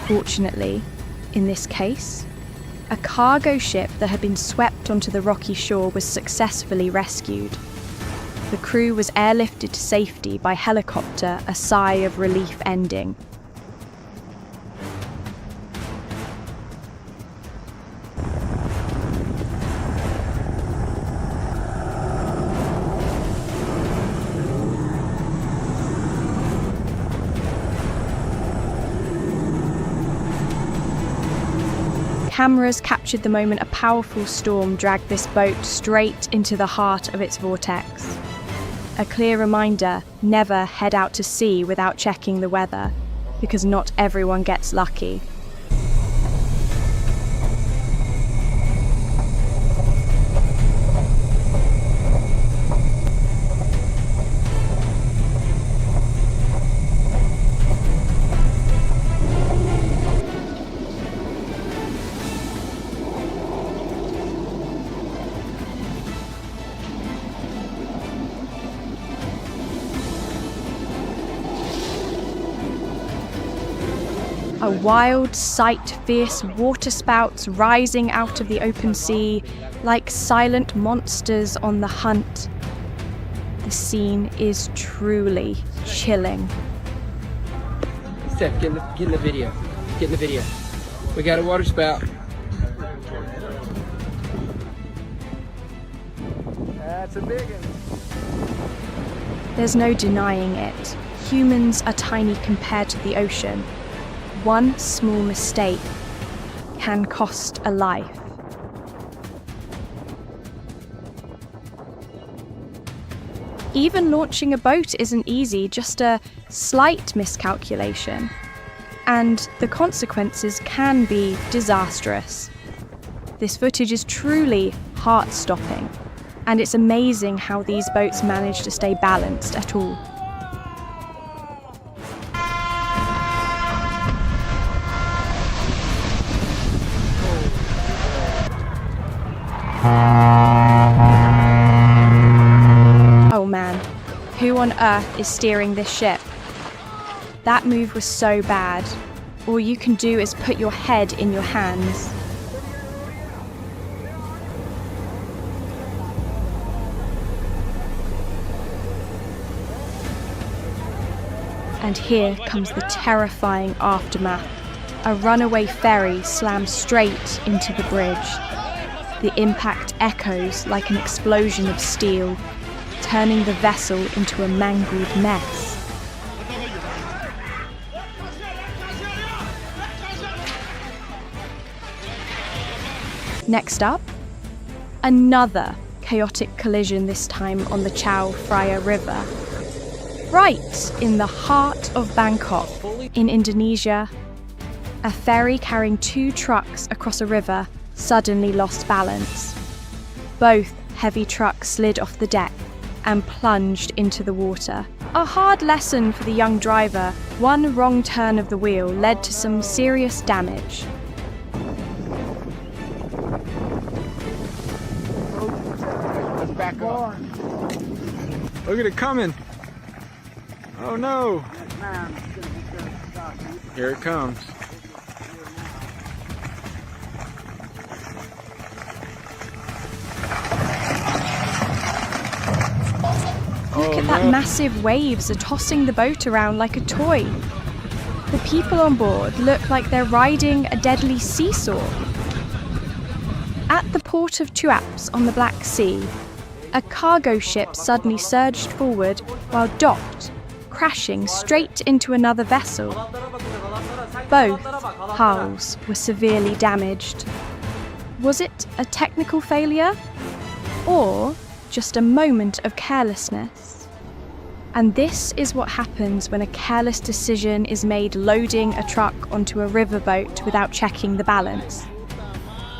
Fortunately, in this case, a cargo ship that had been swept onto the rocky shore was successfully rescued. The crew was airlifted to safety by helicopter, a sigh of relief ending. Cameras captured the moment a powerful storm dragged this boat straight into the heart of its vortex. A clear reminder: never head out to sea without checking the weather, because not everyone gets lucky. A wild sight, fierce waterspouts rising out of the open sea like silent monsters on the hunt. The scene is truly chilling. Steph, get in the video. Get in the video. We got a water spout. That's a big one. There's no denying it. Humans are tiny compared to the ocean. One small mistake can cost a life. Even launching a boat isn't easy, just a slight miscalculation. And the consequences can be disastrous. This footage is truly heart-stopping, and it's amazing how these boats manage to stay balanced at all. Oh man, who on earth is steering this ship? That move was so bad. All you can do is put your head in your hands. And here comes the terrifying aftermath. A runaway ferry slams straight into the bridge. The impact echoes like an explosion of steel, turning the vessel into a mangled mess. Next up, another chaotic collision, this time on the Chao Phraya River. Right in the heart of Bangkok, in Indonesia, a ferry carrying 2 trucks across a river suddenly lost balance. Both heavy trucks slid off the deck and plunged into the water. A hard lesson for the young driver. One wrong turn of the wheel led to some serious damage. Let's back up. Look at it coming. Oh no. Here it comes. Look at that, massive waves are tossing the boat around like a toy. The people on board look like they're riding a deadly seesaw. At the port of Tuaps on the Black Sea, a cargo ship suddenly surged forward while docked, crashing straight into another vessel. Both hulls were severely damaged. Was it a technical failure? Or just a moment of carelessness? And this is what happens when a careless decision is made loading a truck onto a riverboat without checking the balance.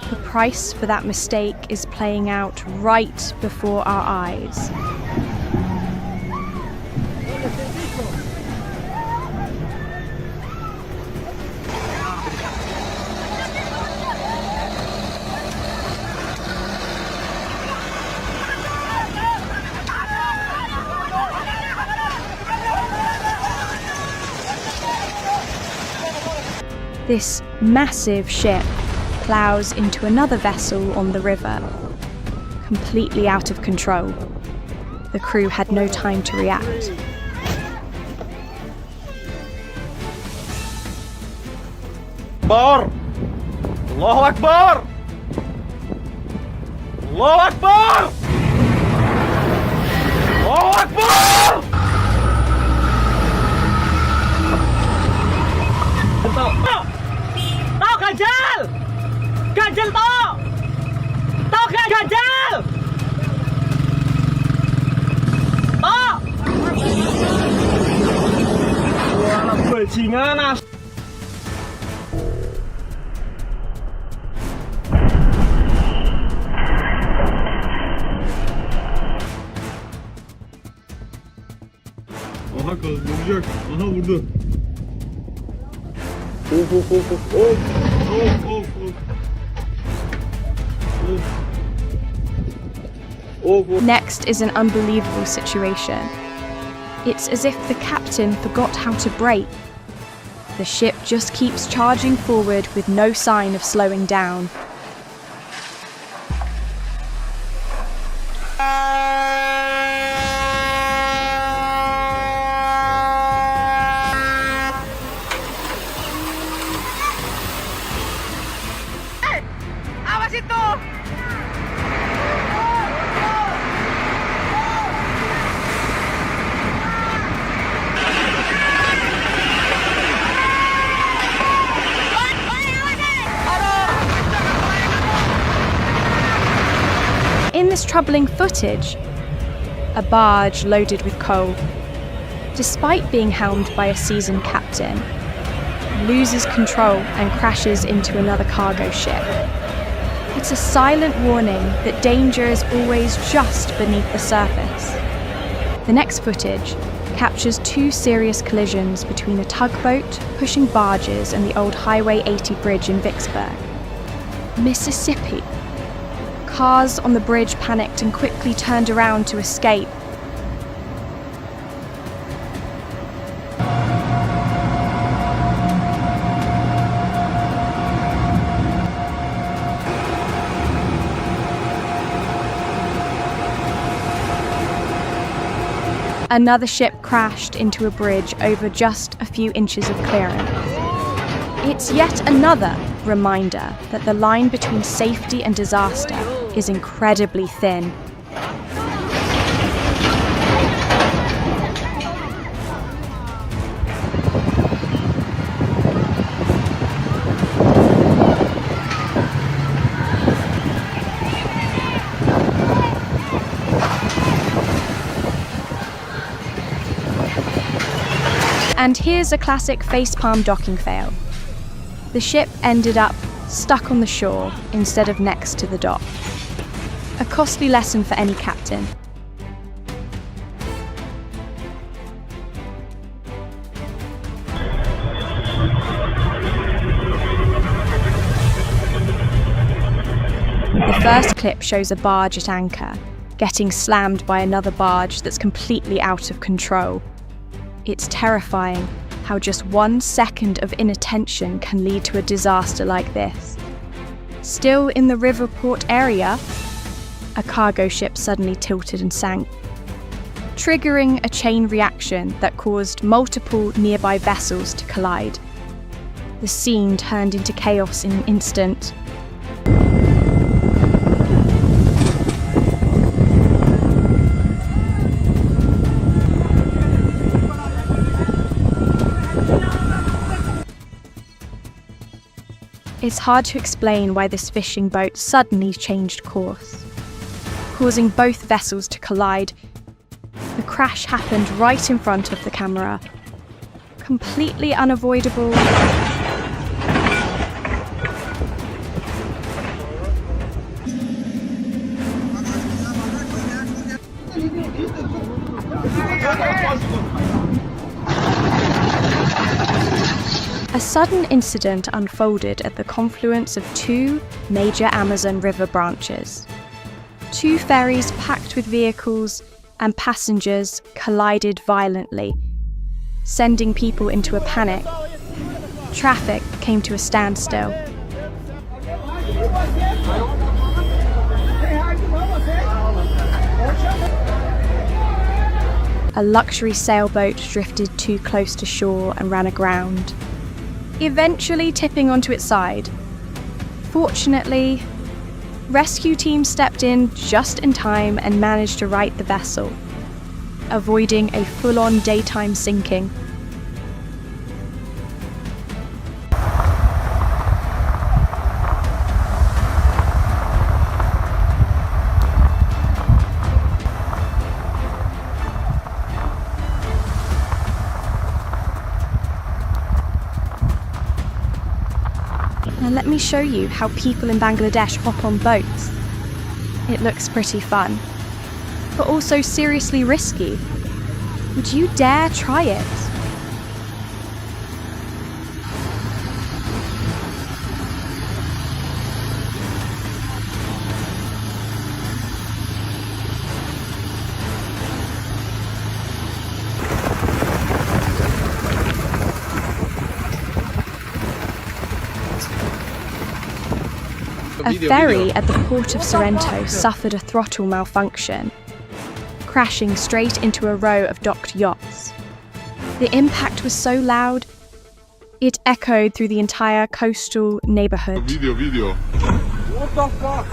The price for that mistake is playing out right before our eyes. This massive ship plows into another vessel on the river, completely out of control. The crew had no time to react. Akbar! Allahu Akbar! Allahu Akbar! Allahu Akbar! Tao ganjal! Ganjal tao! Tao ganjal! Tao! Wala bajingan ah. Aha vuracak. Aha vurdu. Next is an unbelievable situation. It's as if the captain forgot how to brake. The ship just keeps charging forward with no sign of slowing down. In this troubling footage, a barge loaded with coal, despite being helmed by a seasoned captain, loses control and crashes into another cargo ship. It's a silent warning that danger is always just beneath the surface. The next footage captures two serious collisions between a tugboat pushing barges and the old Highway 80 bridge in Vicksburg, Mississippi. Cars on the bridge panicked and quickly turned around to escape. Another ship crashed into a bridge over just a few inches of clearance. It's yet another reminder that the line between safety and disaster is incredibly thin. And here's a classic facepalm docking fail. The ship ended up stuck on the shore instead of next to the dock. A costly lesson for any captain. The first clip shows a barge at anchor, getting slammed by another barge that's completely out of control. It's terrifying how just 1 second of inattention can lead to a disaster like this. Still in the Riverport area, a cargo ship suddenly tilted and sank, triggering a chain reaction that caused multiple nearby vessels to collide. The scene turned into chaos in an instant. It's hard to explain why this fishing boat suddenly changed course, causing both vessels to collide. The crash happened right in front of the camera. Completely unavoidable. A sudden incident unfolded at the confluence of two major Amazon River branches. Two ferries packed with vehicles and passengers collided violently, sending people into a panic. Traffic came to a standstill. A luxury sailboat drifted too close to shore and ran aground, eventually tipping onto its side. Fortunately, rescue teams stepped in just in time and managed to right the vessel, avoiding a full-on daytime sinking. Now let me show you how people in Bangladesh hop on boats. It looks pretty fun, but also seriously risky. Would you dare try it? A ferry at the port of Sorrento suffered a throttle malfunction, crashing straight into a row of docked yachts. The impact was so loud, it echoed through the entire coastal neighborhood. Video. What the fuck?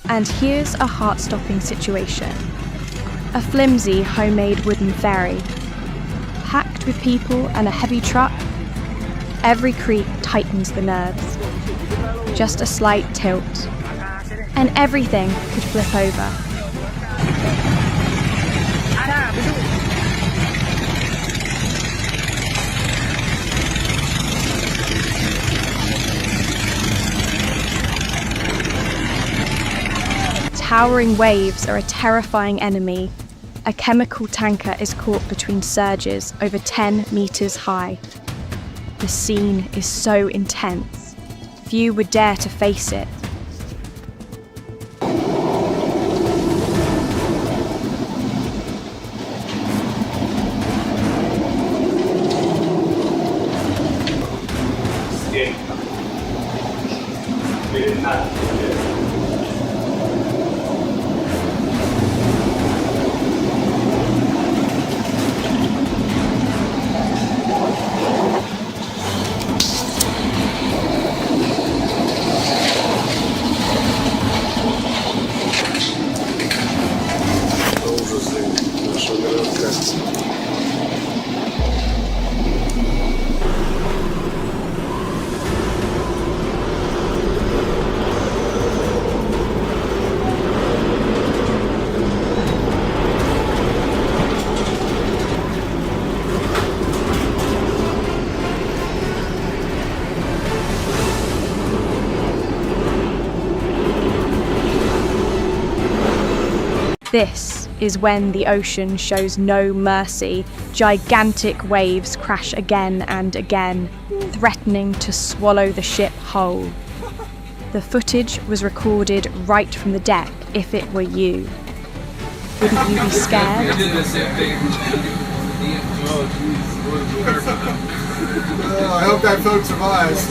And here's a heart-stopping situation. A flimsy, homemade wooden ferry, packed with people and a heavy truck. Every creak tightens the nerves. Just a slight tilt, and everything could flip over. Towering waves are a terrifying enemy. A chemical tanker is caught between surges over 10 meters high. The scene is so intense, few would dare to face it. This is when the ocean shows no mercy. Gigantic waves crash again and again, threatening to swallow the ship whole. The footage was recorded right from the deck. If it were you, wouldn't you be scared? I hope that boat survives.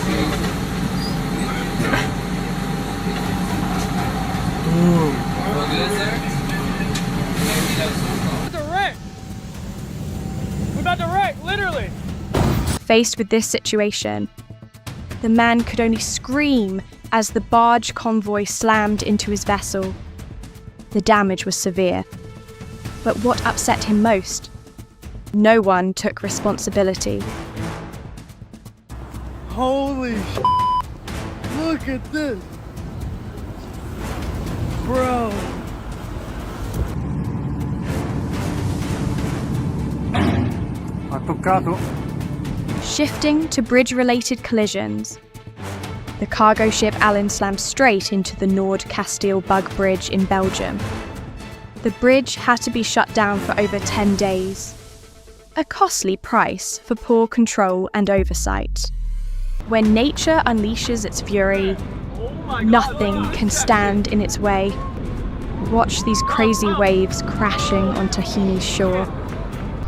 We're about to wreck, literally. Faced with this situation, the man could only scream as the barge convoy slammed into his vessel. The damage was severe, but what upset him most? No one took responsibility. Holy shit. Look at this. Bro. Shifting to bridge-related collisions, the cargo ship Allen slammed straight into the Noord-Kasteel Bug Bridge in Belgium. The bridge had to be shut down for over 10 days. A costly price for poor control and oversight. When nature unleashes its fury, nothing can stand in its way. Watch these crazy waves crashing on Tahini's shore.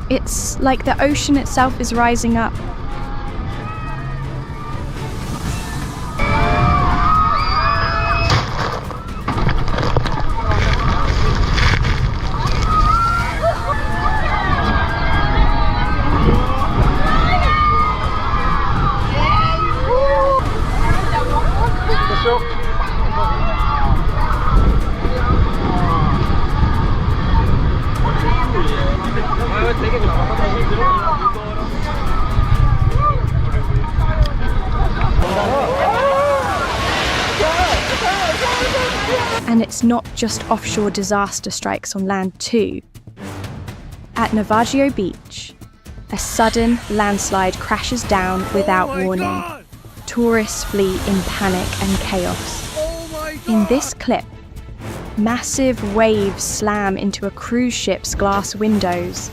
It's like the ocean itself is rising up. And it's not just offshore disaster strikes on land too. At Navajo Beach, a sudden landslide crashes down without warning. God. Tourists flee in panic and chaos. Oh my God. In this clip, massive waves slam into a cruise ship's glass windows,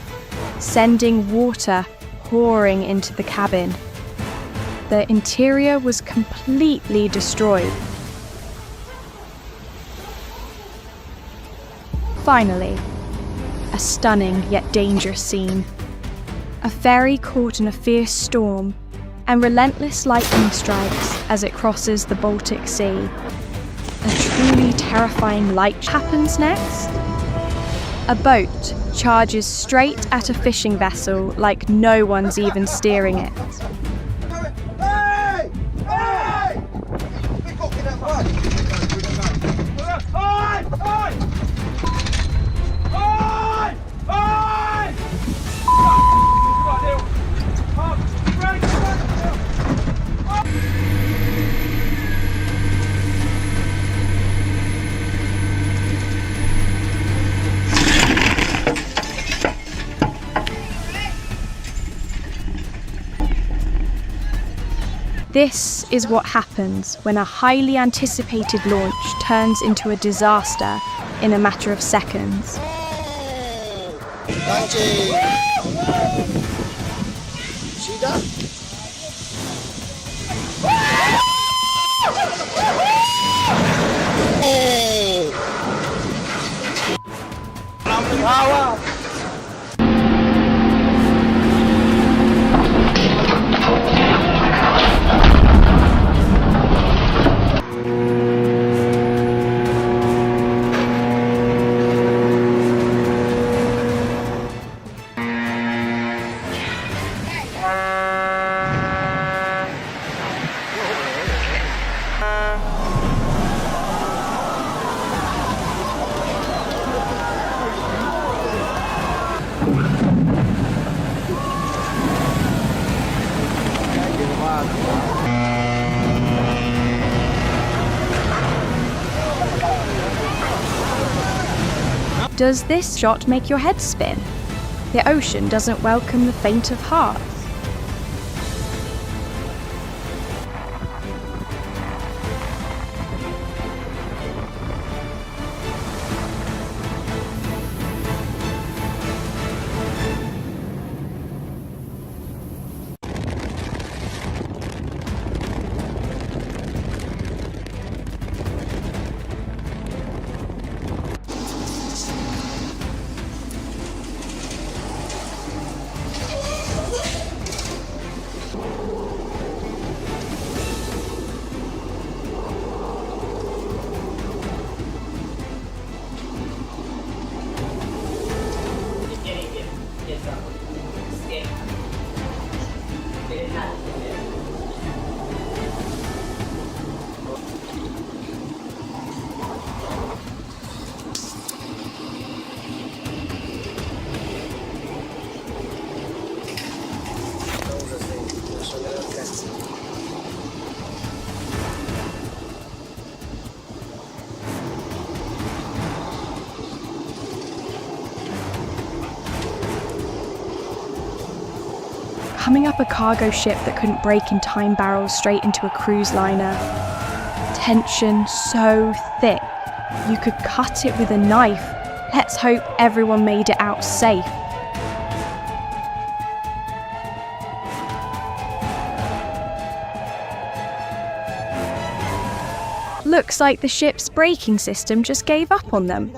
sending water pouring into the cabin. The interior was completely destroyed. Finally, a stunning yet dangerous scene. A ferry caught in a fierce storm, and relentless lightning strikes as it crosses the Baltic Sea. a truly terrifying light happens next. A boat charges straight at a fishing vessel like no one's even steering it. This is what happens when a highly anticipated launch turns into a disaster in a matter of seconds. Does this shot make your head spin? The ocean doesn't welcome the faint of heart. Coming up a cargo ship that couldn't break in time barrels straight into a cruise liner. Tension so thick, you could cut it with a knife. Let's hope everyone made it out safe. Looks like the ship's braking system just gave up on them.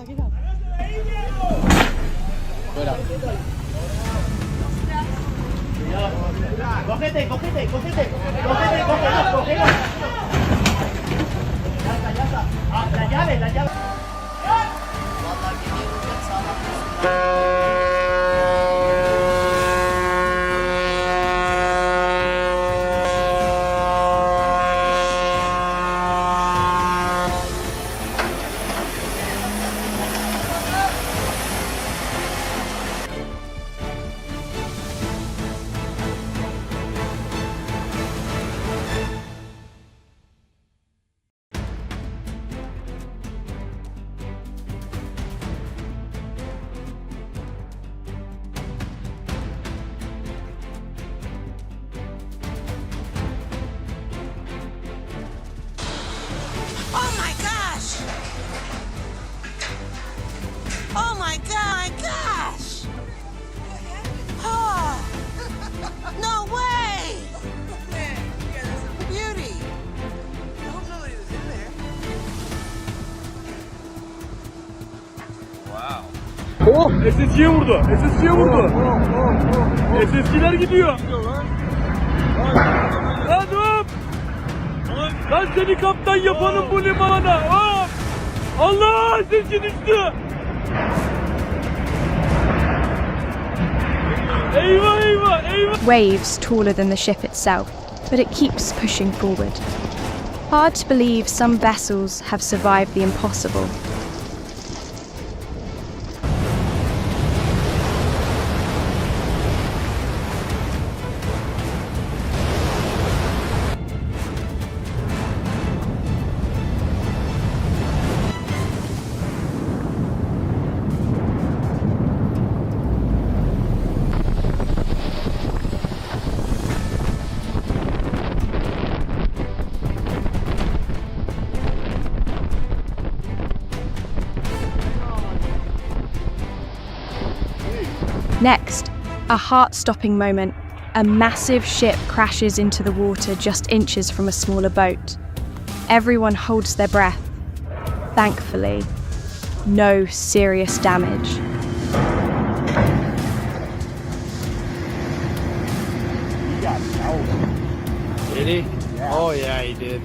Cógete, cógete, cógete, cógete, cógete. La llave, la llave. Oh my gosh! Oh, no way! Beauty! I hope nobody was in there. Wow. SSC'ye vurdu. SSC'ye vurdu. SSC'ler gidiyor. Lan dur! Lan seni kaptan yapanım bu limana. Allah sesin düştü. Eyvah eyvah eyvah. Waves taller than the ship itself, but it keeps pushing forward. Hard to believe some vessels have survived the impossible. Next, a heart-stopping moment. A massive ship crashes into the water just inches from a smaller boat. Everyone holds their breath. Thankfully, no serious damage. Did he? Yeah. Oh yeah, he did.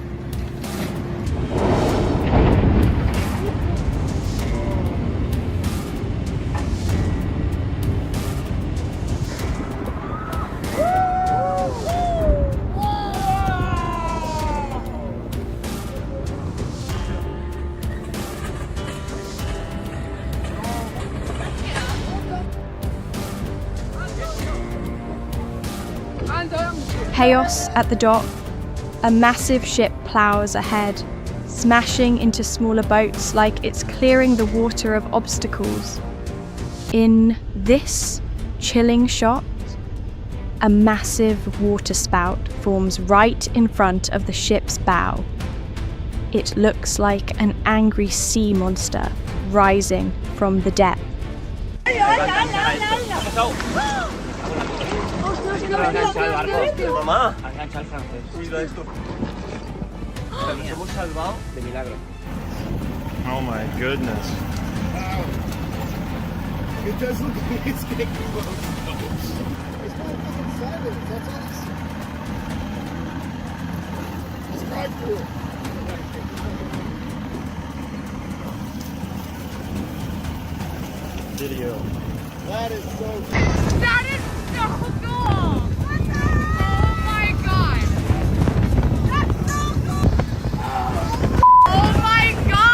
Chaos at the dock. A massive ship plows ahead, smashing into smaller boats like it's clearing the water of obstacles. In this chilling shot, a massive waterspout forms right in front of the ship's bow. It looks like an angry sea monster rising from the depth. Mamá. Oh my goodness. It does look like it's getting close. It's not fucking silent. That's all it's quite cool. Video. That is so cool. That is so cool! Oh my god! That's so cool! Oh my god!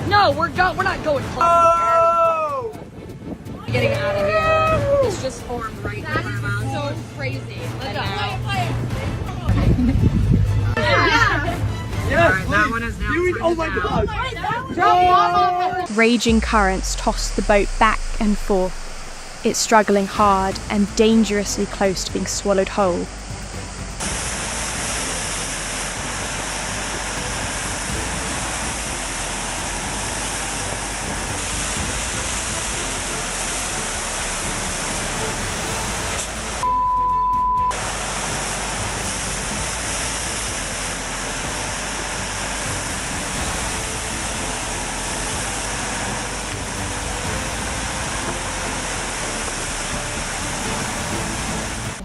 No, we're not going close. Oh! Getting out of here. It's just formed right now. That is so crazy. Let's go. Yes, that one is now. Oh my god. Raging currents toss the boat back and forth. It's struggling hard and dangerously close to being swallowed whole.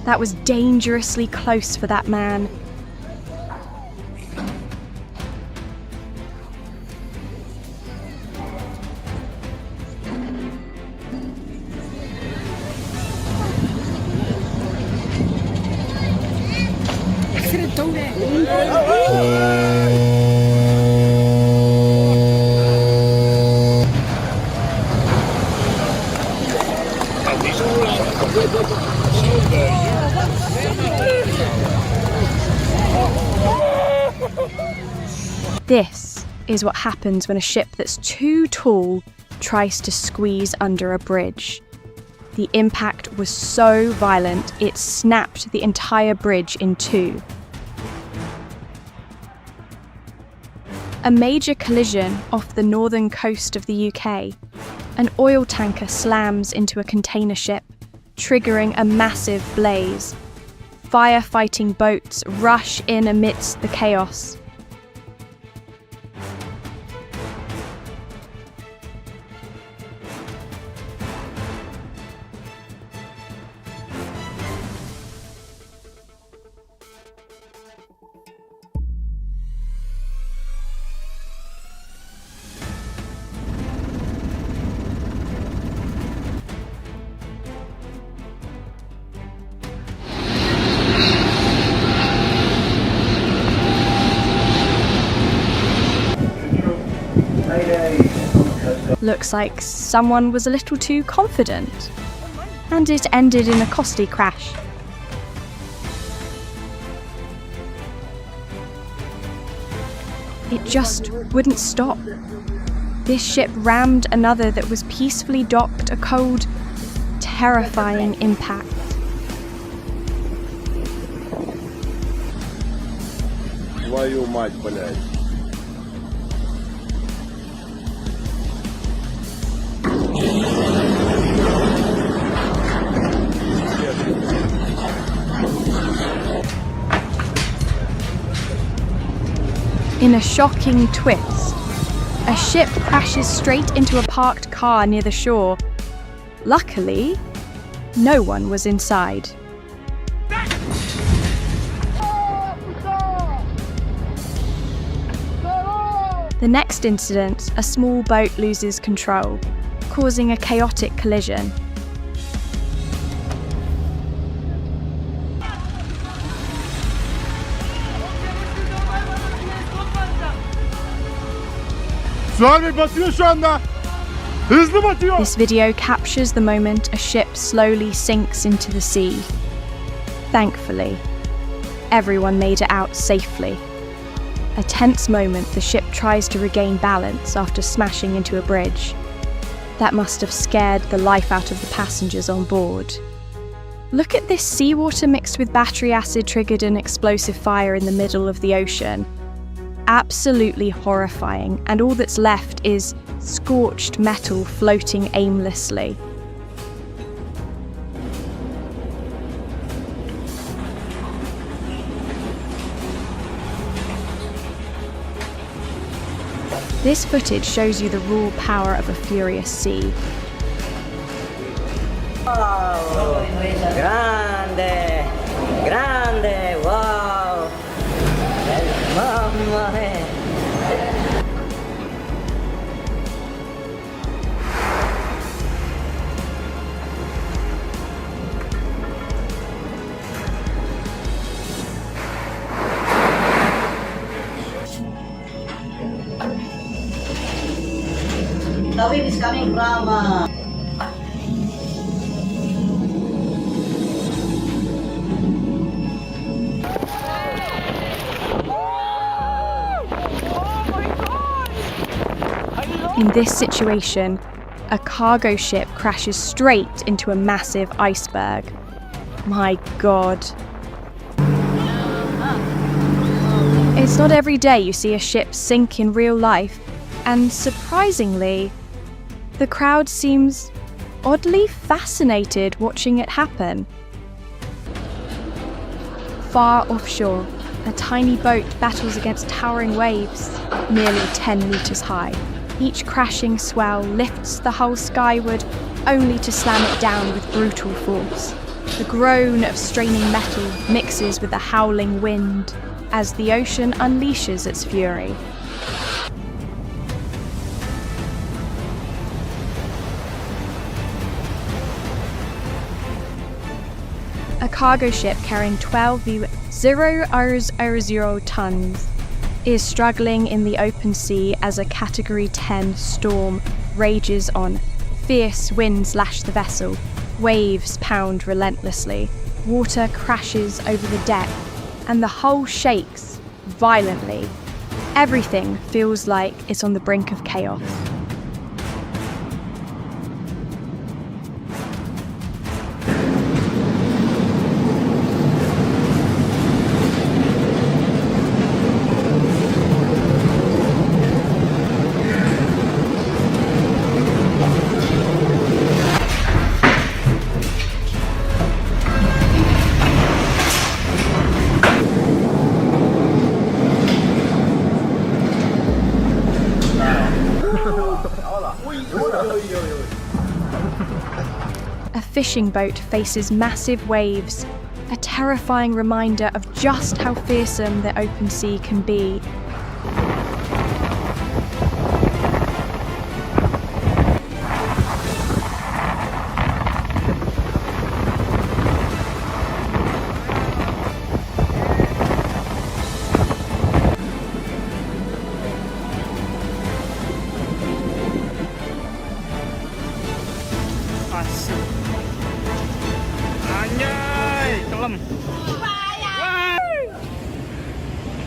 That was dangerously close for that man. This is what happens when a ship that's too tall tries to squeeze under a bridge. The impact was so violent, it snapped the entire bridge in two. A major collision off the northern coast of the UK. An oil tanker slams into a container ship, triggering a massive blaze. Firefighting boats rush in amidst the chaos. Looks like someone was a little too confident, and it ended in a costly crash. It just wouldn't stop. This ship rammed another that was peacefully docked, a cold, terrifying impact. Твою мать, блядь. In a shocking twist, a ship crashes straight into a parked car near the shore. Luckily, no one was inside. The next incident, a small boat loses control, causing a chaotic collision. Tsunami batıyor şu anda. Hızlı batıyor. This video captures the moment a ship slowly sinks into the sea. Thankfully, everyone made it out safely. A tense moment, the ship tries to regain balance after smashing into a bridge. That must have scared the life out of the passengers on board. Look at this, seawater mixed with battery acid triggered an explosive fire in the middle of the ocean. Absolutely horrifying, and all that's left is scorched metal floating aimlessly. This footage shows you the raw power of a furious sea. Wow! Grande! Grande! Wow! Mamma mia! The wind is coming from In this situation, a cargo ship crashes straight into a massive iceberg. My God. It's not every day you see a ship sink in real life, and surprisingly, the crowd seems oddly fascinated watching it happen. Far offshore, a tiny boat battles against towering waves, nearly 10 meters high. Each crashing swell lifts the hull skyward, only to slam it down with brutal force. The groan of straining metal mixes with the howling wind as the ocean unleashes its fury. A cargo ship carrying 12,000 tons is struggling in the open sea as a Category 10 storm rages on. Fierce winds lash the vessel, waves pound relentlessly, water crashes over the deck, and the hull shakes violently. Everything feels like it's on the brink of chaos. A fishing boat faces massive waves, a terrifying reminder of just how fearsome the open sea can be.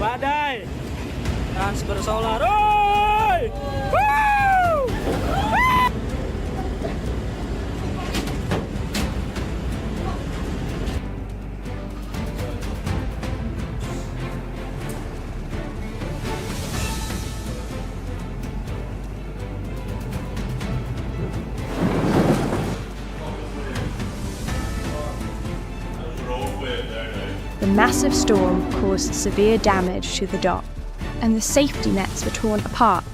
Badai. Transfer solar. Oi! Woo! The massive storm caused severe damage to the dock, and the safety nets were torn apart.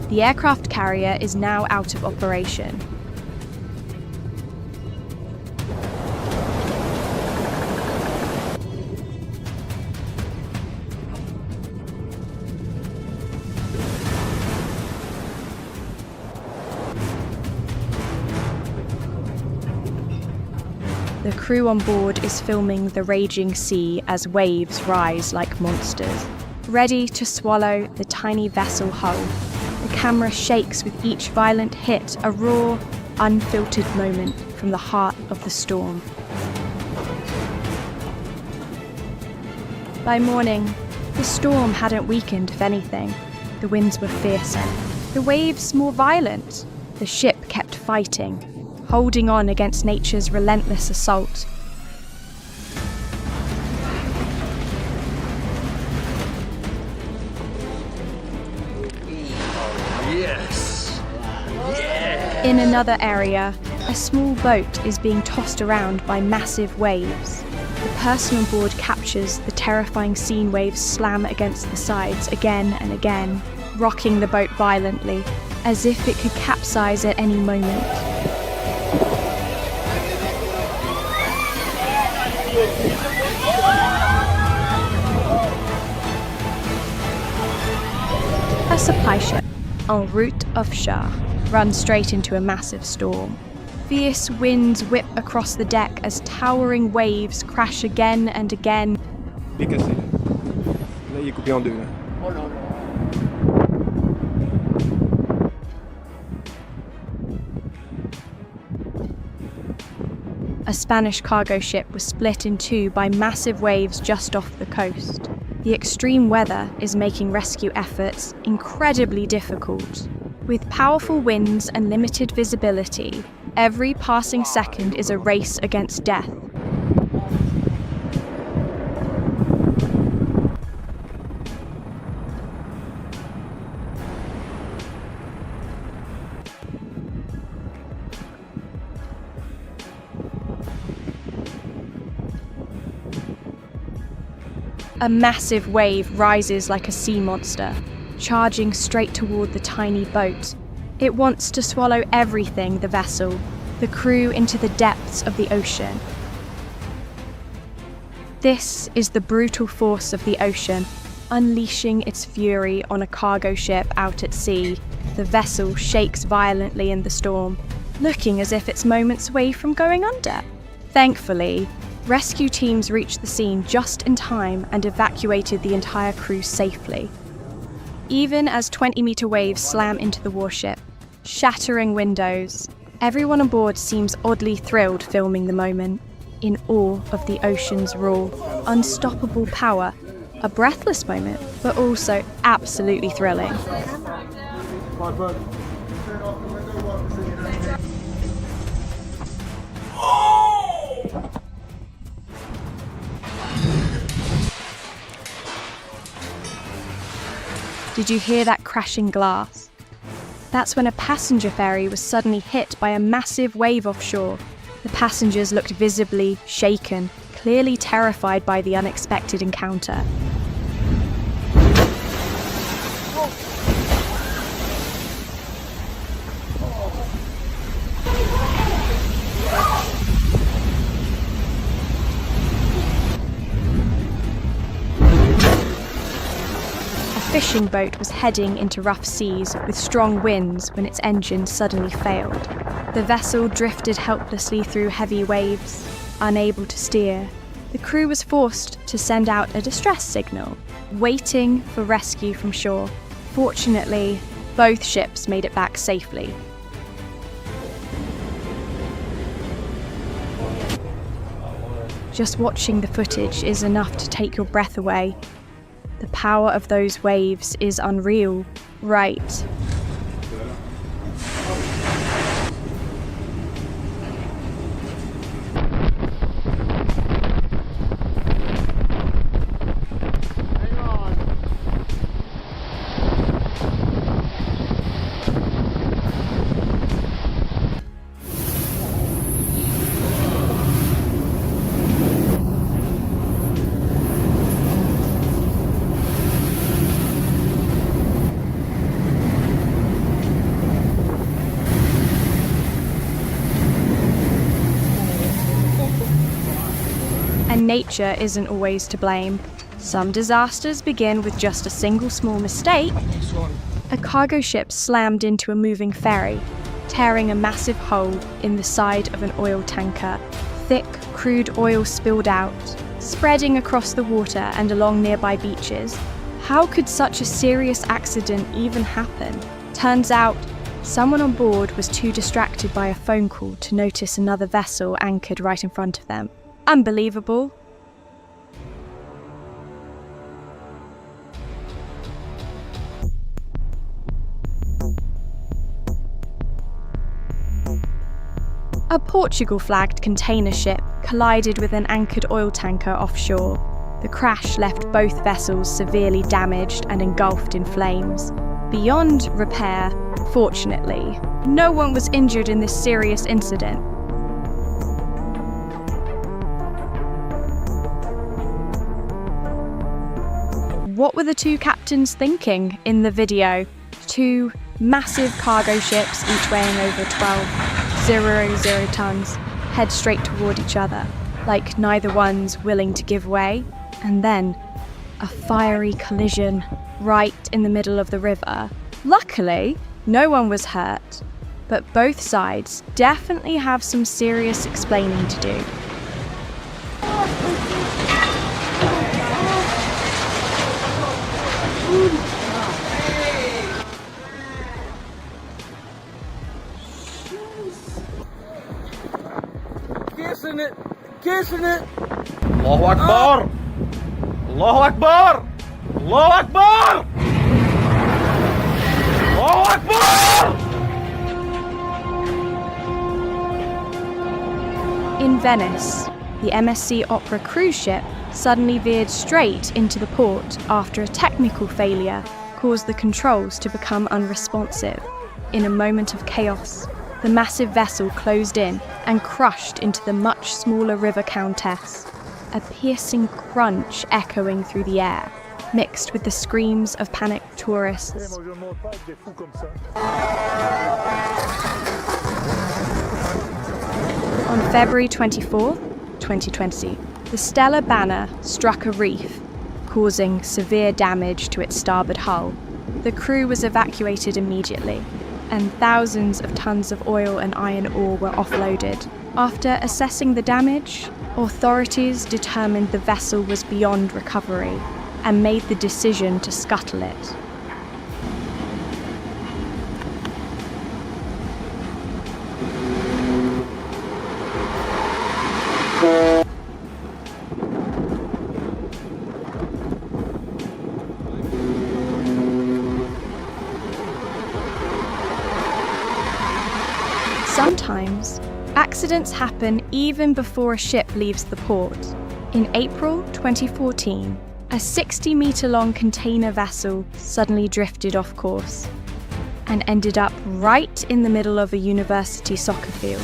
The aircraft carrier is now out of operation. The crew on board is filming the raging sea as waves rise like monsters, ready to swallow the tiny vessel hull. The camera shakes with each violent hit, a raw, unfiltered moment from the heart of the storm. By morning, the storm hadn't weakened, if anything. The winds were fiercer, the waves more violent. The ship kept fighting, holding on against nature's relentless assault. Yes! Yeah! In another area, a small boat is being tossed around by massive waves. The person on board captures the terrifying scene waves slam against the sides again and again, rocking the boat violently, as if it could capsize at any moment. A supply ship, en route offshore, runs straight into a massive storm. Fierce winds whip across the deck as towering waves crash again and again. A Spanish cargo ship was split in two by massive waves just off the coast. The extreme weather is making rescue efforts incredibly difficult. With powerful winds and limited visibility, every passing second is a race against death. A massive wave rises like a sea monster, charging straight toward the tiny boat. It wants to swallow everything, the vessel, the crew into the depths of the ocean. This is the brutal force of the ocean, unleashing its fury on a cargo ship out at sea. The vessel shakes violently in the storm, looking as if it's moments away from going under. Thankfully, rescue teams reached the scene just in time and evacuated the entire crew safely. Even as 20-meter waves slam into the warship, shattering windows, everyone on board seems oddly thrilled filming the moment, in awe of the ocean's raw, unstoppable power. A breathless moment, but also absolutely thrilling. Did you hear that crashing glass? That's when a passenger ferry was suddenly hit by a massive wave offshore. The passengers looked visibly shaken, clearly terrified by the unexpected encounter. A fishing boat was heading into rough seas with strong winds when its engine suddenly failed. The vessel drifted helplessly through heavy waves, unable to steer. The crew was forced to send out a distress signal, waiting for rescue from shore. Fortunately, both ships made it back safely. Just watching the footage is enough to take your breath away. The power of those waves is unreal, right? And nature isn't always to blame. Some disasters begin with just a single small mistake. A cargo ship slammed into a moving ferry, tearing a massive hole in the side of an oil tanker. Thick, crude oil spilled out, spreading across the water and along nearby beaches. How could such a serious accident even happen? Turns out, someone on board was too distracted by a phone call to notice another vessel anchored right in front of them. Unbelievable. A Portugal-flagged container ship collided with an anchored oil tanker offshore. The crash left both vessels severely damaged and engulfed in flames. Beyond repair, fortunately, no one was injured in this serious incident. What were the two captains thinking in the video? Two massive cargo ships, each weighing over 12,000 tons, head straight toward each other, like neither one's willing to give way. And then, a fiery collision right in the middle of the river. Luckily, no one was hurt, but both sides definitely have some serious explaining to do. Kissing it. Allahu Akbar. Allahu Akbar. Allahu Akbar. Allahu Akbar. In Venice, the MSC Opera cruise ship suddenly veered straight into the port after a technical failure caused the controls to become unresponsive. In a moment of chaos, the massive vessel closed in and crushed into the much smaller River Countess, a piercing crunch echoing through the air, mixed with the screams of panicked tourists. On February 24, 2020, the Stella Banner struck a reef, causing severe damage to its starboard hull. The crew was evacuated immediately, and thousands of tons of oil and iron ore were offloaded. After assessing the damage, authorities determined the vessel was beyond recovery and made the decision to scuttle it. Sometimes, accidents happen even before a ship leaves the port. In April 2014, a 60-metre-long container vessel suddenly drifted off course and ended up right in the middle of a university soccer field.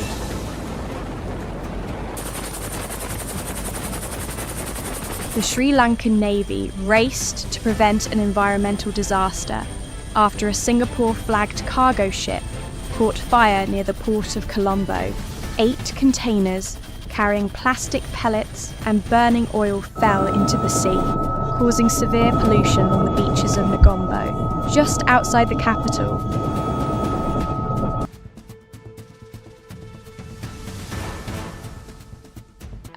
The Sri Lankan Navy raced to prevent an environmental disaster after a Singapore-flagged cargo ship caught fire near the port of Colombo. 8 containers carrying plastic pellets and burning oil fell into the sea, causing severe pollution on the beaches of Negombo, just outside the capital.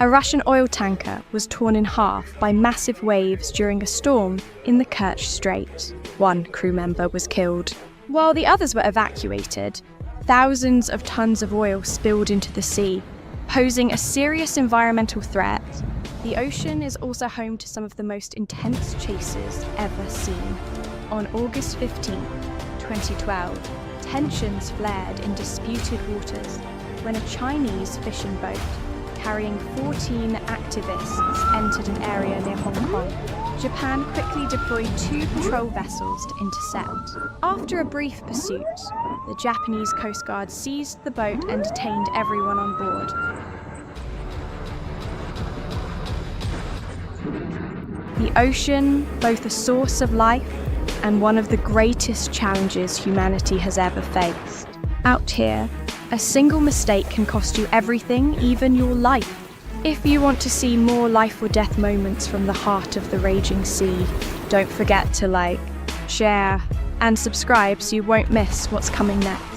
A Russian oil tanker was torn in half by massive waves during a storm in the Kerch Strait. 1 crew member was killed. While the others were evacuated, thousands of tons of oil spilled into the sea, posing a serious environmental threat. The ocean is also home to some of the most intense chases ever seen. On August 15, 2012, tensions flared in disputed waters when a Chinese fishing boat carrying 14 activists entered an area near Hong Kong. Japan quickly deployed 2 patrol vessels to intercept. After a brief pursuit, the Japanese Coast Guard seized the boat and detained everyone on board. The ocean, both a source of life and one of the greatest challenges humanity has ever faced. Out here, a single mistake can cost you everything, even your life. If you want to see more life or death moments from the heart of the raging sea, don't forget to like, share, and subscribe so you won't miss what's coming next.